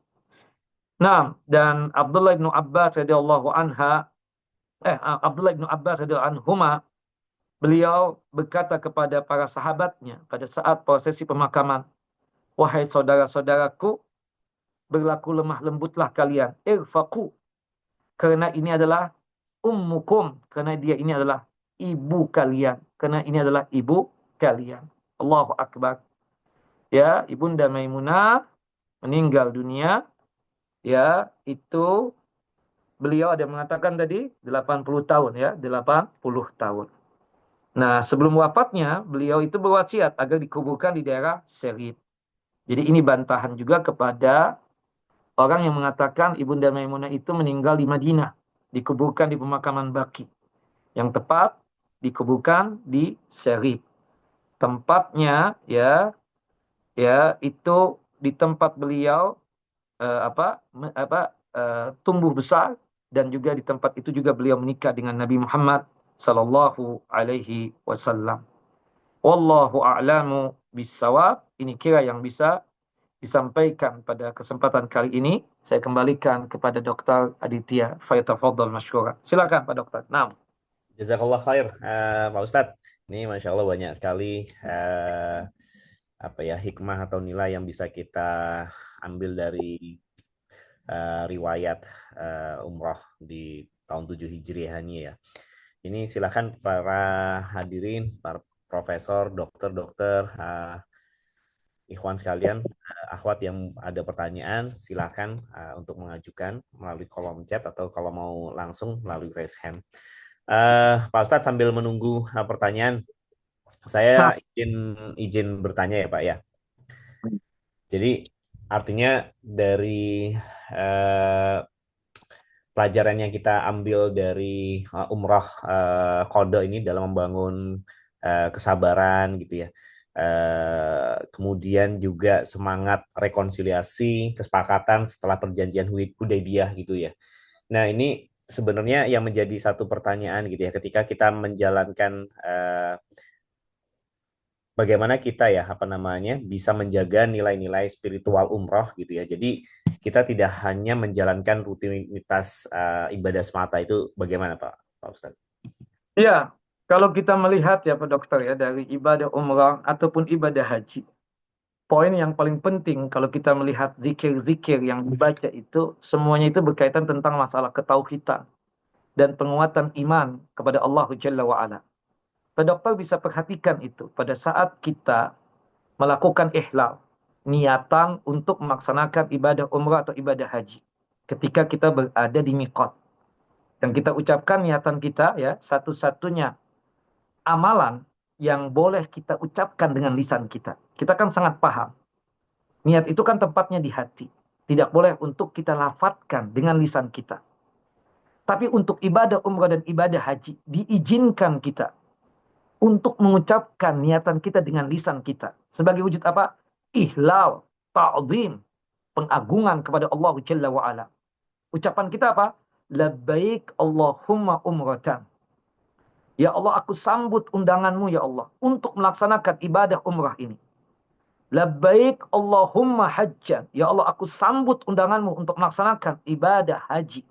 Nah, dan Abdullah bin Abbas radhiyallahu anhuma, beliau berkata kepada para sahabatnya pada saat prosesi pemakaman, wahai saudara-saudaraku, berlaku lemah lembutlah kalian, irfaqu, karena ini adalah ummukum, karena dia ini adalah ibu kalian, karena ini adalah ibu kalian. Allahu Akbar. Ya, Ibunda Maimunah meninggal dunia ya itu beliau ada mengatakan tadi 80 tahun ya, 80 tahun. Nah, sebelum wafatnya beliau itu berwasiat agar dikuburkan di daerah Serib. Jadi ini bantahan juga kepada orang yang mengatakan Ibunda Maimunah itu meninggal di Madinah, dikuburkan di pemakaman Baqi. Yang tepat dikuburkan di Serib. Tempatnya ya itu di tempat beliau tumbuh besar, dan juga di tempat itu juga beliau menikah dengan Nabi Muhammad sallallahu alaihi wasallam. Wallahu a'lamu bissawab. Ini kira yang bisa disampaikan pada kesempatan kali ini. Saya kembalikan kepada Dr. Aditya. Falyatafaddal masykura. Silakan Pak Dokter. Nah. Jazakallah khair, Pak Ustadz. Ini Masya Allah banyak sekali apa ya hikmah atau nilai yang bisa kita ambil dari riwayat umroh di tahun 7 Hijriah ini ya. Ini silakan para hadirin, para profesor, dokter-dokter, ikhwan sekalian, akhwat yang ada pertanyaan, silakan untuk mengajukan melalui kolom chat atau kalau mau langsung melalui raise hand. Pak Ustadz sambil menunggu pertanyaan, Nah. saya izin bertanya ya Pak ya. Jadi artinya dari eh, pelajaran yang kita ambil dari umroh Qadha ini dalam membangun kesabaran gitu ya. Kemudian juga semangat rekonsiliasi, kesepakatan setelah perjanjian Hudaybiyah gitu ya. Nah, ini sebenarnya yang menjadi satu pertanyaan gitu ya ketika kita menjalankan bagaimana kita ya apa namanya bisa menjaga nilai-nilai spiritual umroh gitu ya. Jadi kita tidak hanya menjalankan rutinitas ibadah semata itu bagaimana Pak Ustadz? Ya, kalau kita melihat ya Pak Dokter ya dari ibadah umrah ataupun ibadah haji, poin yang paling penting kalau kita melihat zikir-zikir yang dibaca itu semuanya itu berkaitan tentang masalah ketauhidan dan penguatan iman kepada Allah Jalla wa Ala. Pak Dokter bisa perhatikan itu pada saat kita melakukan ihlal, niatan untuk melaksanakan ibadah umrah atau ibadah haji. Ketika kita berada di miqat dan kita ucapkan niatan kita ya, satu-satunya amalan yang boleh kita ucapkan dengan lisan kita. Kita kan sangat paham. Niat itu kan tempatnya di hati. Tidak boleh untuk kita lafadzkan dengan lisan kita. Tapi untuk ibadah umrah dan ibadah haji, diizinkan kita untuk mengucapkan niatan kita dengan lisan kita. Sebagai wujud apa? Ihlal, ta'zim, pengagungan kepada Allah Jalla wa'ala. Ucapan kita apa? Labbaik Allahumma umratan. Ya Allah, aku sambut undanganmu ya Allah untuk melaksanakan ibadah umrah ini. Labbaik Allahumma hajjan. Ya Allah, aku sambut undanganmu untuk melaksanakan ibadah haji.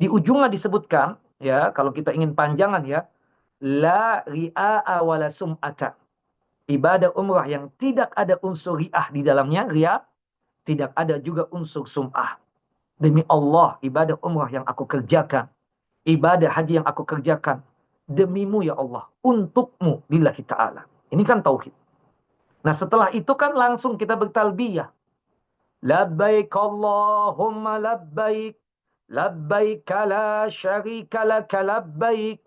Di ujungnya disebutkan, ya, kalau kita ingin panjangan ya, la ria'a wa la sum'ata. Ibadah umrah yang tidak ada unsur ria'ah di dalamnya, ria, tidak ada juga unsur sum'ah. Demi Allah, ibadah umrah yang aku kerjakan, ibadah haji yang aku kerjakan, demimu ya Allah, untukmu lillahi ta'ala. Ini kan tauhid. Nah setelah itu kan langsung kita bertalbiyah. Labbaik Allahumma labbaik. Labbaik la syarika laka labbaik.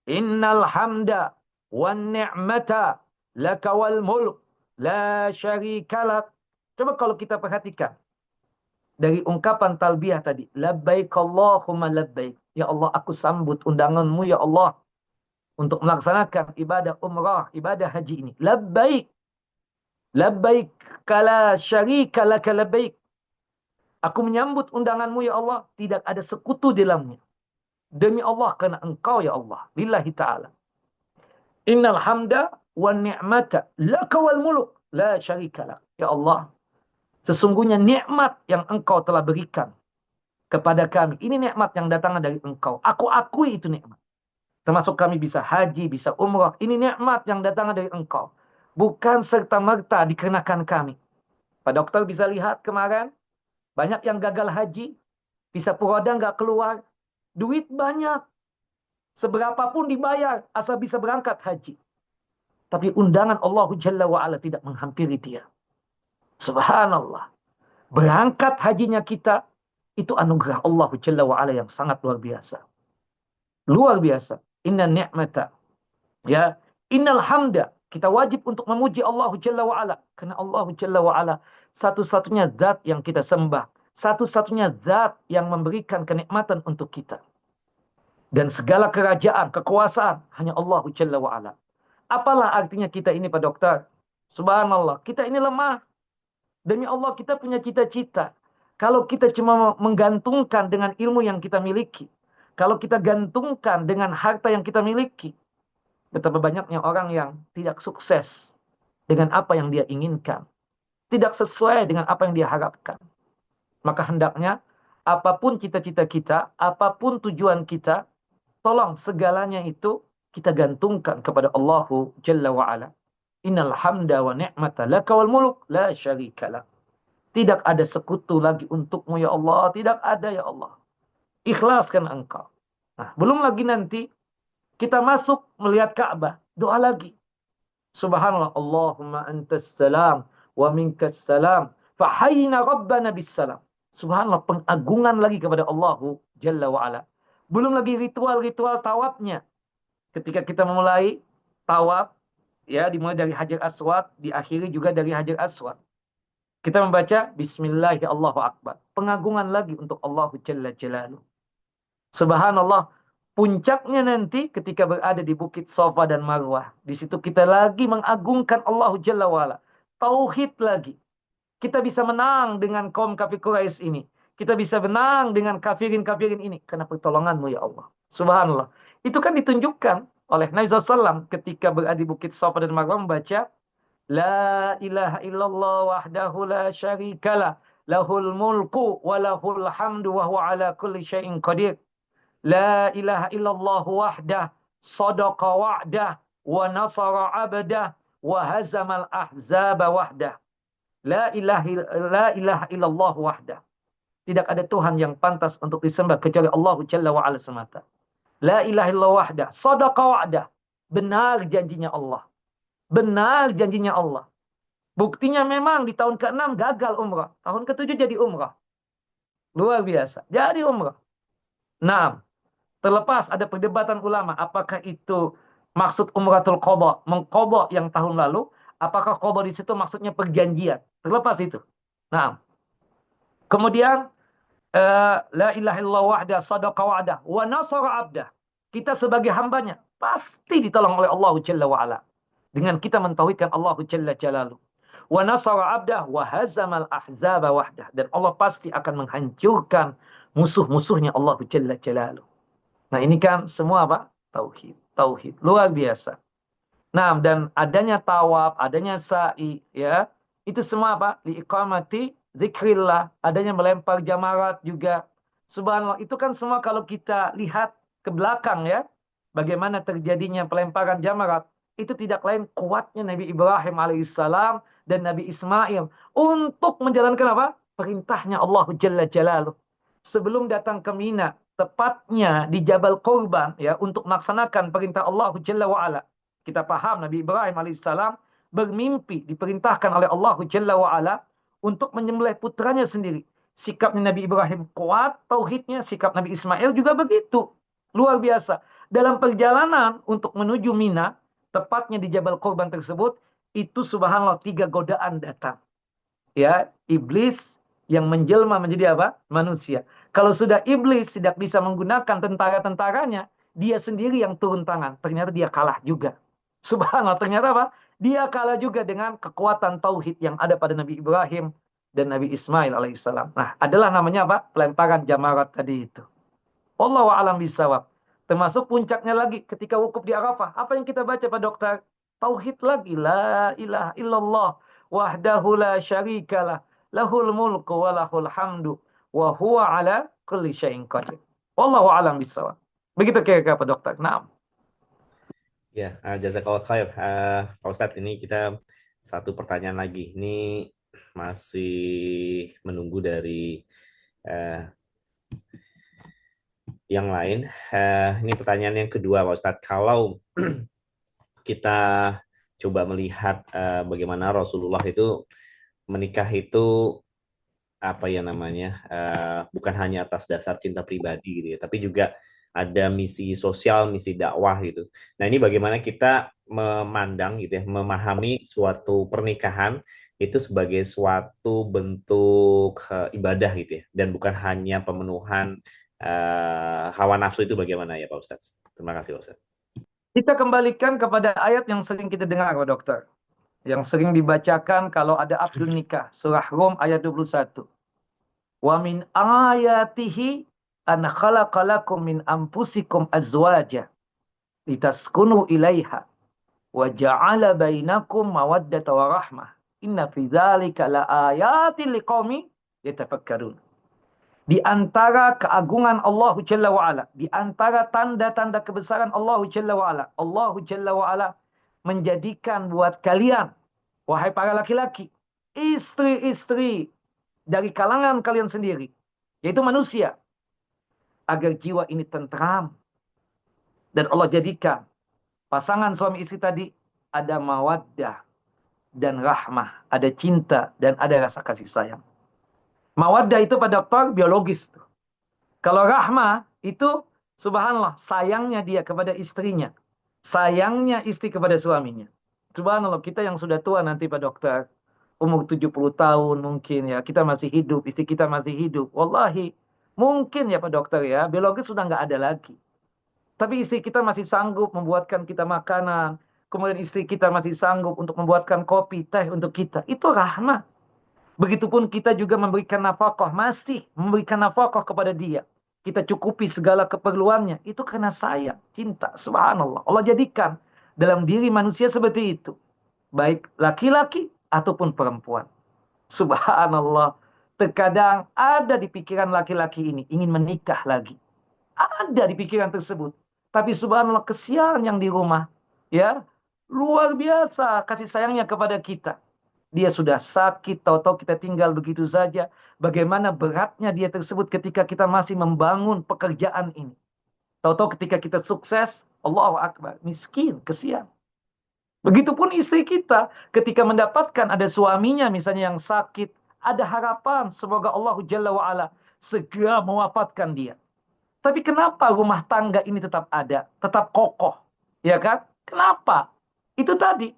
Innal hamda wan ni'mata laka wal mulk la syarika lak. Coba kalau kita perhatikan dari ungkapan talbiyah tadi, labbaik Allahumma labbaik. Ya Allah, aku sambut undanganmu ya Allah untuk melaksanakan ibadah umrah, ibadah haji ini. Labbaik. Labbaik kala syarika laka labbaik. Aku menyambut undanganmu ya Allah, tidak ada sekutu di dalamnya. Demi Allah, karena engkau ya Allah. Lillahi ta'ala. Innal hamda wa ni'mata laka wal muluk la syarika lak. Ya Allah, sesungguhnya nikmat yang engkau telah berikan kepada kami. Ini nikmat yang datang dari engkau. Aku akui itu nikmat. Termasuk kami bisa haji, bisa umrah. Ini nikmat yang datang dari engkau. Bukan serta-merta dikenakan kami. Pak Dokter bisa lihat kemarin, banyak yang gagal haji, bisa puroda nggak keluar, duit banyak, seberapapun dibayar, asal bisa berangkat haji. Tapi undangan Allah Jalla wa'ala tidak menghampiri dia. Subhanallah. Berangkat hajinya kita, Itu anugerah Allah Jalla wa'ala yang sangat luar biasa. Luar biasa. Inna ni'mata. Ya. Innal hamda. Kita wajib untuk memuji Allah Jalla wa'ala. Karena Allah Jalla wa'ala satu-satunya zat yang kita sembah. Satu-satunya zat yang memberikan kenikmatan untuk kita. Dan segala kerajaan, kekuasaan hanya Allah Jalla wa'ala. Apalah artinya kita ini Pak Dokter? Subhanallah, kita ini lemah. Demi Allah kita punya cita-cita. Kalau kita cuma menggantungkan dengan ilmu yang kita miliki. Kalau kita gantungkan dengan harta yang kita miliki. Betapa banyaknya orang yang tidak sukses dengan apa yang dia inginkan. Tidak sesuai dengan apa yang dia harapkan. Maka hendaknya apapun cita-cita kita, apapun tujuan kita, tolong segalanya itu kita gantungkan kepada Allahu Jalla wa'ala. Innal hamda wa ni'mata laka wal muluk la syarika lak. Tidak ada sekutu lagi untukmu ya Allah. Tidak ada ya Allah. Ikhlaskan engkau. Nah, belum lagi nanti kita masuk melihat Ka'bah. Doa lagi. Subhanallah. Allahumma antas salam wa minkas salam. Fahayyina rabbana bis salam. Subhanallah. Pengagungan lagi kepada Allahu Jalla wa'ala. Belum lagi ritual-ritual tawafnya. Ketika kita memulai tawaf, ya dimulai dari Hajar Aswad, diakhiri juga dari Hajar Aswad. Kita membaca Bismillahirrahmanirrahim, Allahu Akbar. Pengagungan lagi untuk Allah Jalla Jalaluh. Subhanallah. Puncaknya nanti ketika berada di Bukit Safa dan Marwah. Di situ kita lagi mengagungkan Allah Jalla wa'ala. Tauhid lagi. Kita bisa menang dengan kaum kafir Quraisy ini. Kita bisa menang dengan kafirin-kafirin ini. Karena pertolonganmu ya Allah. Subhanallah. Itu kan ditunjukkan oleh Nabi SAW ketika berada di Bukit Safa dan Marwah membaca La ilaha illallah wahdahu la syarikalah. Lahul mulku wa lahul hamdu wa huwa ala kulli syai'in qadir. La ilaha illallah wahdah. Sadaqa wa'dah. Wa nasara abdah. Wa hazamal ahzaba wahdah. La ilaha illallah wahdah. Tidak ada Tuhan yang pantas untuk disembah kecuali Allah Jalla wa'ala semata. La ilaha illallah wahdah. Sadaqa wa'dah. Benar janjinya Allah. Benar janjinya Allah. Buktinya memang di tahun ke-6 gagal umrah. Tahun ke-7 jadi umrah. Luar biasa. Jadi umrah. Nah, terlepas ada perdebatan ulama. Apakah itu maksud umratul qadha, mengqadha yang tahun lalu. Apakah qadha di situ maksudnya perjanjian. Terlepas itu. Nah, kemudian la ilaha illallah wahda sadaqa wa'dah wa nasara abdah. Kita sebagai hambanya pasti ditolong oleh Allah Jalla wa'ala. Dengan kita mentauhidkan Allah Jalla Jalaluh. Wa nasara abdah wa hazamal ahzaba wahdah. Dan Allah pasti akan menghancurkan musuh-musuhnya Allah Jalla Jalaluh. Nah ini kan semua apa? Tauhid. Tauhid. Luar biasa. Nah dan adanya tawaf, adanya sa'i, ya. Itu semua apa? Liiqamati zikrillah. Adanya melempar jamarat juga. Subhanallah. Itu kan semua kalau kita lihat ke belakang ya. Bagaimana terjadinya pelemparan jamarat. Itu tidak lain kuatnya Nabi Ibrahim alaihissalam dan Nabi Ismail untuk menjalankan apa? Perintahnya Allah Jalla Jalaluh. Sebelum datang ke Mina, tepatnya di Jabal Qurban ya untuk melaksanakan perintah Allah Jalla wa'ala. Kita paham Nabi Ibrahim alaihissalam bermimpi diperintahkan oleh Allah Jalla wa'ala untuk menyembelih putranya sendiri. Sikapnya Nabi Ibrahim kuat, tauhidnya, sikap Nabi Ismail juga begitu. Luar biasa. Dalam perjalanan untuk menuju Mina, tepatnya di Jabal Qurban tersebut, itu subhanallah 3 godaan datang. Ya, iblis yang menjelma menjadi apa? Manusia. Kalau sudah iblis tidak bisa menggunakan tentara-tentaranya, dia sendiri yang turun tangan. Ternyata dia kalah juga. Subhanallah, ternyata apa? Dia kalah juga dengan kekuatan tauhid yang ada pada Nabi Ibrahim dan Nabi Ismail alaihissalam. Nah, adalah namanya apa? Pelemparan jamarat tadi itu. Wallahu a'lam bishawab. Termasuk puncaknya lagi ketika wukuf di Arafah. Apa yang kita baca Pak Dokter? Tauhid lagi. La ilaha illallah. Wahdahu la syarikalah. Lahul mulku wa lahul hamdu. Wa huwa ala kulli syai'in qadir. Wallahu a'lam bishawab. Begitu kira-kira Pak Dokter. Nah. Ya, jazakallah khair. Pak Ustadz, ini kita satu pertanyaan lagi. Ini masih menunggu dari yang lain. Ini pertanyaan yang kedua, Pak Ustadz. Kalau kita coba melihat bagaimana Rasulullah itu menikah itu apa ya namanya, bukan hanya atas dasar cinta pribadi gitu ya, tapi juga ada misi sosial, misi dakwah gitu. Nah, ini bagaimana kita memandang gitu ya, memahami suatu pernikahan itu sebagai suatu bentuk ibadah gitu ya, dan bukan hanya pemenuhan hawa nafsu. Itu bagaimana ya Pak Ustadz? Terima kasih Pak Ustadz. Kita kembalikan kepada ayat yang sering kita dengar, Pak Dokter. Yang sering dibacakan kalau ada akad nikah. Surah Rum ayat 21. Wa min ayatihi an khalaqalakum min anfusikum azwaja litaskunu ilaiha wa ja'ala bainakum mawaddata wa rahmah. Inna fi dzalika laayatin liqaumin yatafakkarun. Di antara keagungan Allah Jalla wa'ala, di antara tanda-tanda kebesaran Allah Jalla wa'ala, Allah Jalla wa'ala menjadikan buat kalian, wahai para laki-laki, istri-istri dari kalangan kalian sendiri, yaitu manusia, agar jiwa ini tentram. Dan Allah jadikan pasangan suami istri tadi ada mawaddah dan rahmah, ada cinta dan ada rasa kasih sayang. Mawaddah itu pada dokter biologis. Kalau rahmah itu subhanallah sayangnya dia kepada istrinya. Sayangnya istri kepada suaminya. Subhanallah kita yang sudah tua nanti Pak Dokter. Umur 70 tahun mungkin ya. Kita masih hidup. Istri kita masih hidup. Wallahi mungkin ya Pak Dokter ya. Biologis sudah nggak ada lagi. Tapi istri kita masih sanggup membuatkan kita makanan. Kemudian istri kita masih sanggup untuk membuatkan kopi, teh untuk kita. Itu rahmah. Begitupun kita juga memberikan nafkah, masih memberikan nafkah kepada dia. Kita cukupi segala keperluannya. Itu karena sayang, cinta. Subhanallah. Allah jadikan dalam diri manusia seperti itu. Baik laki-laki ataupun perempuan. Subhanallah. Terkadang ada di pikiran laki-laki ini ingin menikah lagi. Ada di pikiran tersebut. Tapi subhanallah kesian yang di rumah. Ya, luar biasa kasih sayangnya kepada kita. Dia sudah sakit, tahu-tahu kita tinggal begitu saja. Bagaimana beratnya dia tersebut ketika kita masih membangun pekerjaan ini. Tahu-tahu ketika kita sukses, Allahu Akbar, miskin, kesian. Begitupun istri kita, ketika mendapatkan ada suaminya misalnya yang sakit, ada harapan semoga Allah Jalla wa'ala segera mewafatkan dia. Tapi kenapa rumah tangga ini tetap ada, tetap kokoh? Ya kan? Kenapa? Itu tadi.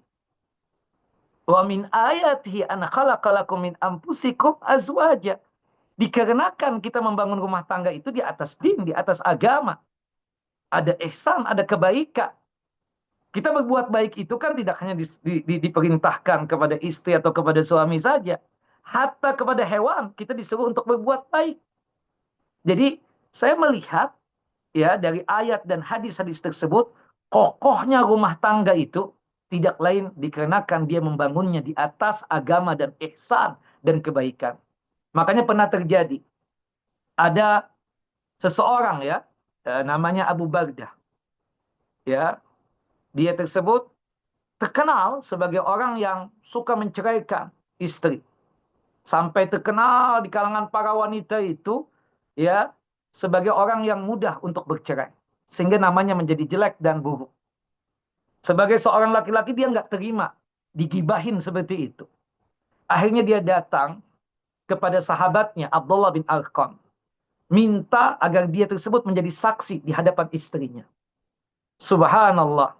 Wa min ayatihi an khalaqalakum min anfusikum azwaja. Dikarenakan kita membangun rumah tangga itu di atas din, di atas agama. Ada ihsan, ada kebaikan. Kita berbuat baik itu kan tidak hanya diperintahkan kepada istri atau kepada suami saja. Hatta kepada hewan kita disuruh untuk berbuat baik. Jadi saya melihat ya dari ayat dan hadis-hadis tersebut, kokohnya rumah tangga itu tidak lain dikarenakan dia membangunnya di atas agama dan ihsan dan kebaikan. Makanya pernah terjadi ada seseorang ya namanya Abu Bardah. Ya, dia tersebut terkenal sebagai orang yang suka menceraikan istri. Sampai terkenal di kalangan para wanita itu ya sebagai orang yang mudah untuk bercerai. Sehingga namanya menjadi jelek dan buruk. Sebagai seorang laki-laki dia nggak terima digibahin seperti itu. Akhirnya dia datang kepada sahabatnya Abdullah bin Arqam. Minta agar dia tersebut menjadi saksi di hadapan istrinya. Subhanallah.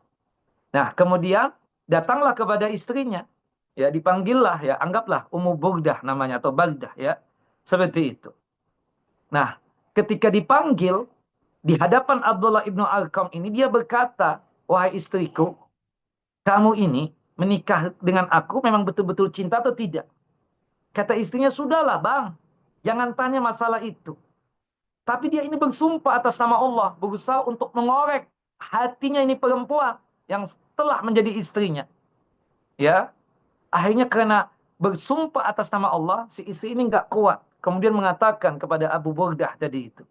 Nah kemudian datanglah kepada istrinya. Ya dipanggillah ya, anggaplah Ummu Burdah namanya atau Bardah ya. Seperti itu. Nah ketika dipanggil di hadapan Abdullah ibnu Arqam ini dia berkata, wahai istriku, kamu ini menikah dengan aku memang betul-betul cinta atau tidak? Kata istrinya, sudahlah bang, jangan tanya masalah itu. Tapi dia ini bersumpah atas nama Allah, berusaha untuk mengorek hatinya ini perempuan yang telah menjadi istrinya. Ya, akhirnya karena bersumpah atas nama Allah, si istri ini nggak kuat. Kemudian mengatakan kepada Abu Burdah tadi itu,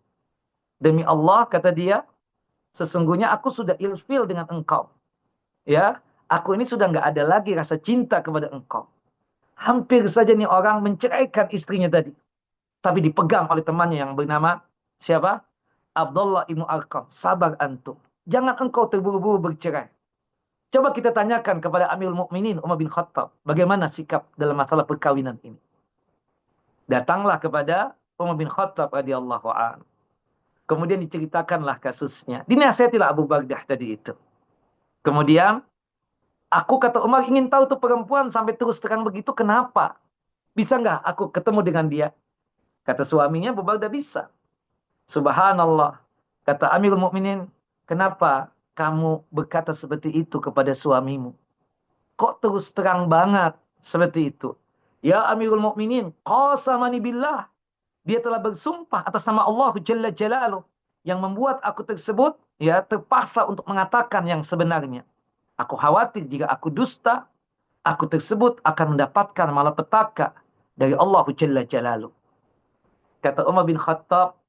demi Allah, kata dia, sesungguhnya aku sudah ilfil dengan engkau. Ya, aku ini sudah nggak ada lagi rasa cinta kepada engkau. Hampir saja nih orang menceraikan istrinya tadi. Tapi dipegang oleh temannya yang bernama siapa? Abdullah ibnu Arqam. Sabar antum. Jangan engkau terburu-buru bercerai. Coba kita tanyakan kepada Amirul Mukminin Umar bin Khattab. Bagaimana sikap dalam masalah perkawinan ini. Datanglah kepada Umar bin Khattab radhiyallahu an. Kemudian diceritakanlah kasusnya. Dinasihatilah Abu Bagdah tadi itu. Kemudian, aku kata Umar ingin tahu tuh perempuan sampai terus terang begitu kenapa? Bisa nggak aku ketemu dengan dia? Kata suaminya, Abu Bagdah bisa. Subhanallah. Kata Amirul Mukminin, kenapa kamu berkata seperti itu kepada suamimu? Kok terus terang banget seperti itu? Ya Amirul Mukminin, qasamani billah. Dia telah bersumpah atas nama Allah Jalla Jalaluh yang membuat aku tersebut ya terpaksa untuk mengatakan yang sebenarnya. Aku khawatir jika aku dusta, aku tersebut akan mendapatkan malapetaka dari Allah Jalla Jalaluh. Kata Umar bin Khattab,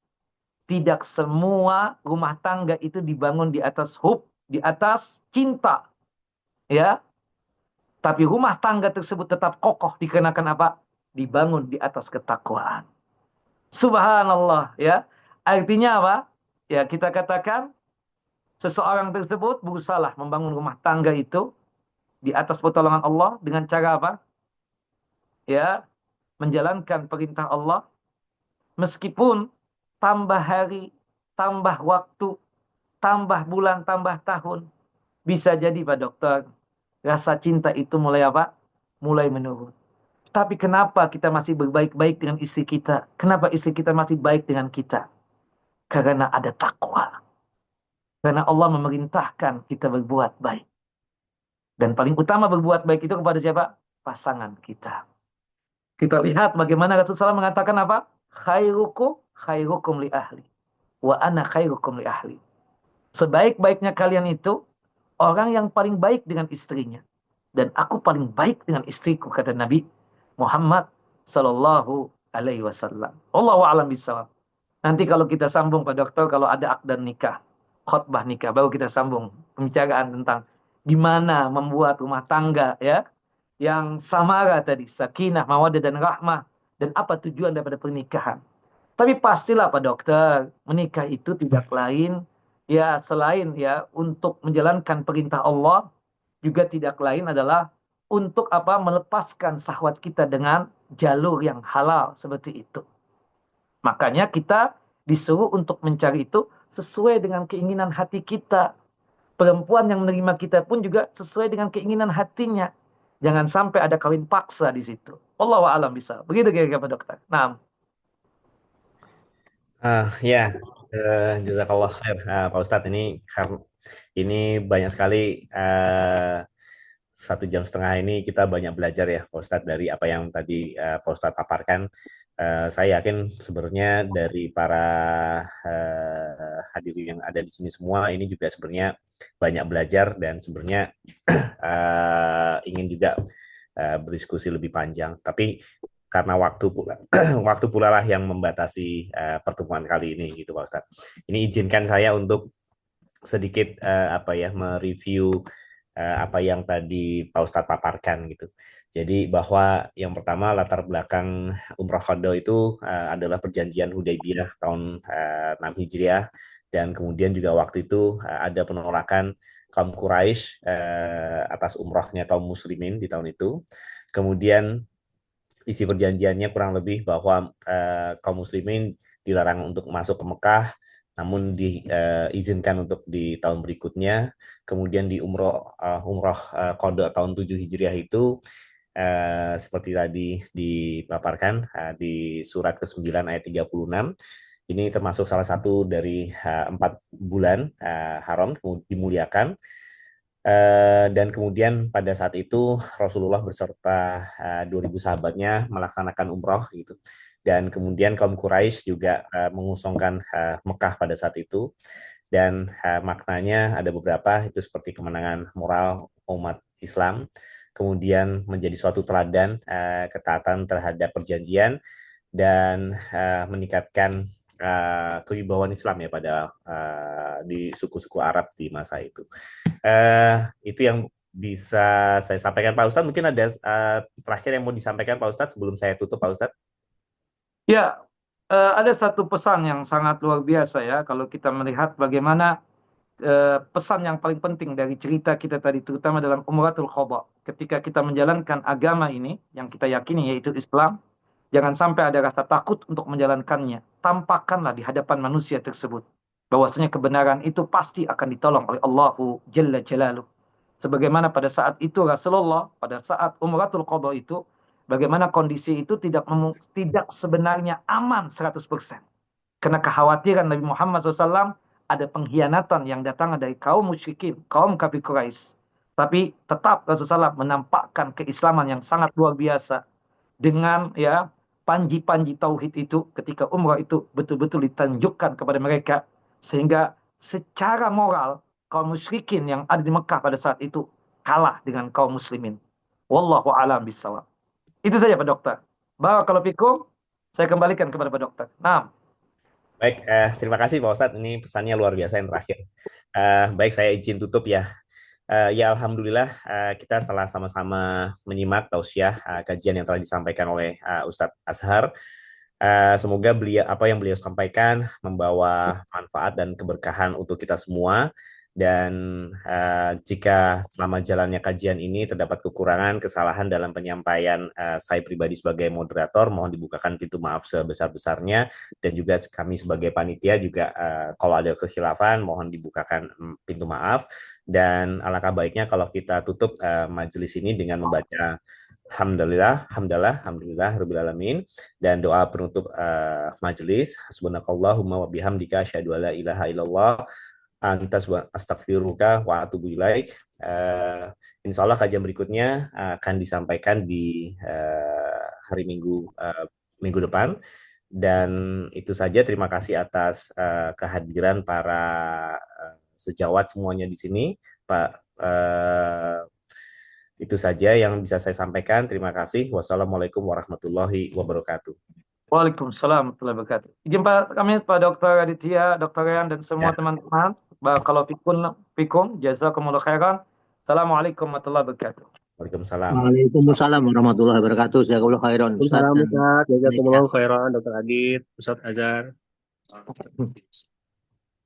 tidak semua rumah tangga itu dibangun di atas di atas cinta, ya. Tapi rumah tangga tersebut tetap kokoh dikarenakan apa? Dibangun di atas ketakwaan. Subhanallah, ya. Artinya apa? Ya, kita katakan seseorang tersebut berusaha membangun rumah tangga itu di atas pertolongan Allah dengan cara apa? Ya, menjalankan perintah Allah meskipun tambah hari, tambah waktu, tambah bulan, tambah tahun. Bisa jadi Pak Dokter, rasa cinta itu mulai apa? Mulai menurun. Tapi kenapa kita masih berbaik-baik dengan istri kita? Kenapa istri kita masih baik dengan kita? Karena ada takwa. Karena Allah memerintahkan kita berbuat baik. Dan paling utama berbuat baik itu kepada siapa? Pasangan kita. Kita lihat bagaimana Rasulullah SAW mengatakan apa? Khairukum khairukum li ahli. Wa ana khairukum li ahli. Sebaik-baiknya kalian itu orang yang paling baik dengan istrinya. Dan aku paling baik dengan istriku, kata Nabi Muhammad Sallallahu Alaihi Wasallam. Allahu a'lam bishawab. Nanti kalau kita sambung Pak Dokter, kalau ada akad nikah, khutbah nikah, baru kita sambung pembicaraan tentang gimana membuat rumah tangga ya yang samara tadi, sakinah, mawaddah dan rahmah, dan apa tujuan daripada pernikahan. Tapi pastilah Pak Dokter, menikah itu tidak lain ya selain ya untuk menjalankan perintah Allah, juga tidak lain adalah untuk apa? Melepaskan syahwat kita dengan jalur yang halal seperti itu. Makanya kita disuruh untuk mencari itu sesuai dengan keinginan hati kita. Perempuan yang menerima kita pun juga sesuai dengan keinginan hatinya. Jangan sampai ada kawin paksa di situ. Wallahu a'lam bisa. Begitu kira-kira Pak Dokter. Nah, Ya, jazakallah khair, Pak Ustadz. Ini banyak sekali, 1 jam setengah ini kita banyak belajar ya, Pak Ustadz, dari apa yang tadi Pak Ustadz paparkan. Saya yakin sebenarnya dari para hadirin yang ada di sini semua ini juga sebenarnya banyak belajar dan sebenarnya ingin juga berdiskusi lebih panjang. Tapi karena waktu pula waktu pula lah yang membatasi pertemuan kali ini gitu Pak Ustadz. Ini izinkan saya untuk sedikit apa ya mereview apa yang tadi Pak Ustadz paparkan gitu. Jadi bahwa yang pertama latar belakang Umrah Qadha itu adalah perjanjian Hudaybiyah tahun 6 Hijriah, dan kemudian juga waktu itu ada penolakan kaum Quraisy atas umrahnya kaum muslimin di tahun itu. Kemudian isi perjanjiannya kurang lebih bahwa kaum muslimin dilarang untuk masuk ke Mekah, namun diizinkan untuk di tahun berikutnya. Kemudian di umroh Qadha tahun 7 Hijriah itu seperti tadi dipaparkan di surat ke-9 ayat 36. Ini termasuk salah satu dari 4 bulan haram dimuliakan. Dan kemudian pada saat itu Rasulullah beserta 2.000 sahabatnya melaksanakan umroh gitu. Dan kemudian kaum Quraisy juga mengusungkan Mekah pada saat itu. Dan maknanya ada beberapa, itu seperti kemenangan moral umat Islam, kemudian menjadi suatu teladan ketaatan terhadap perjanjian, dan meningkatkan kewibawaan Islam ya pada di suku-suku Arab di masa itu. Itu yang bisa saya sampaikan Pak Ustadz. Mungkin ada terakhir yang mau disampaikan Pak Ustadz sebelum saya tutup Pak Ustadz. ya ada satu pesan yang sangat luar biasa ya kalau kita melihat bagaimana pesan yang paling penting dari cerita kita tadi, terutama dalam Umratul Qadha. Ketika kita menjalankan agama ini, yang kita yakini yaitu Islam, Jangan sampai ada rasa takut untuk menjalankannya. Tampakkanlah di hadapan manusia tersebut bahwasanya kebenaran itu pasti akan ditolong oleh Allahu Jalla Jalaluh. Sebagaimana pada saat itu Rasulullah, pada saat Umratul Qadha itu, bagaimana kondisi itu tidak sebenarnya aman 100%. Karena kekhawatiran Nabi Muhammad SAW ada pengkhianatan yang datang dari kaum musyrikin, kaum kafir Quraisy. Tapi tetap Rasulullah SAW menampakkan keislaman yang sangat luar biasa dengan ya panji-panji tauhid itu ketika umrah itu betul-betul ditunjukkan kepada mereka, sehingga secara moral kaum musyrikin yang ada di Mekah pada saat itu kalah dengan kaum muslimin. Wallahu a'lam bishawab. Itu saja Pak Dokter. Barakallahu fikum. Saya kembalikan kepada Pak Dokter. Nah, Baik, terima kasih Pak Ustadz. Ini pesannya luar biasa yang terakhir. Baik, saya izin tutup ya. Ya Alhamdulillah kita setelah sama-sama menyimak tausiah kajian yang telah disampaikan oleh Ustadz Azhar. Semoga beliau apa yang beliau sampaikan membawa manfaat dan keberkahan untuk kita semua. Dan jika selama jalannya kajian ini terdapat kekurangan, kesalahan dalam penyampaian saya pribadi sebagai moderator, mohon dibukakan pintu maaf sebesar-besarnya. Dan juga kami sebagai panitia juga kalau ada kekhilafan, mohon dibukakan pintu maaf. Dan alangkah baiknya kalau kita tutup majelis ini dengan membaca Alhamdulillah, Alhamdulillah, Alhamdulillah, Rabbil Alamin. Dan doa penutup majelis. Subhanakallahumma wa bihamdika asyhadu an la ilaha illallah antas wa astaghfiruka wa atubu ilaik. Insya Allah kajian berikutnya akan disampaikan di hari Minggu depan. Dan itu saja, terima kasih atas kehadiran para sejawat semuanya di sini, Pak. Itu saja yang bisa saya sampaikan. Terima kasih. Wassalamualaikum warahmatullahi wabarakatuh. waalaikumsalam warahmatullahi wabarakatuh. Izin Pak kami Pak Dokter Aditya, Dokter Rian dan semua Ya, teman-teman. Barakallahu fikum, jazakumullah khairan. Assalamualaikum warahmatullahi wabarakatuh. Waalaikumsalam. Waalaikumsalam warahmatullahi wabarakatuh. Jazakallahu khairan Ustaz Waalaikumsalam dan Ustaz, baik ya. jazakumullah khairan Dr. Adit, Ustaz Azhar.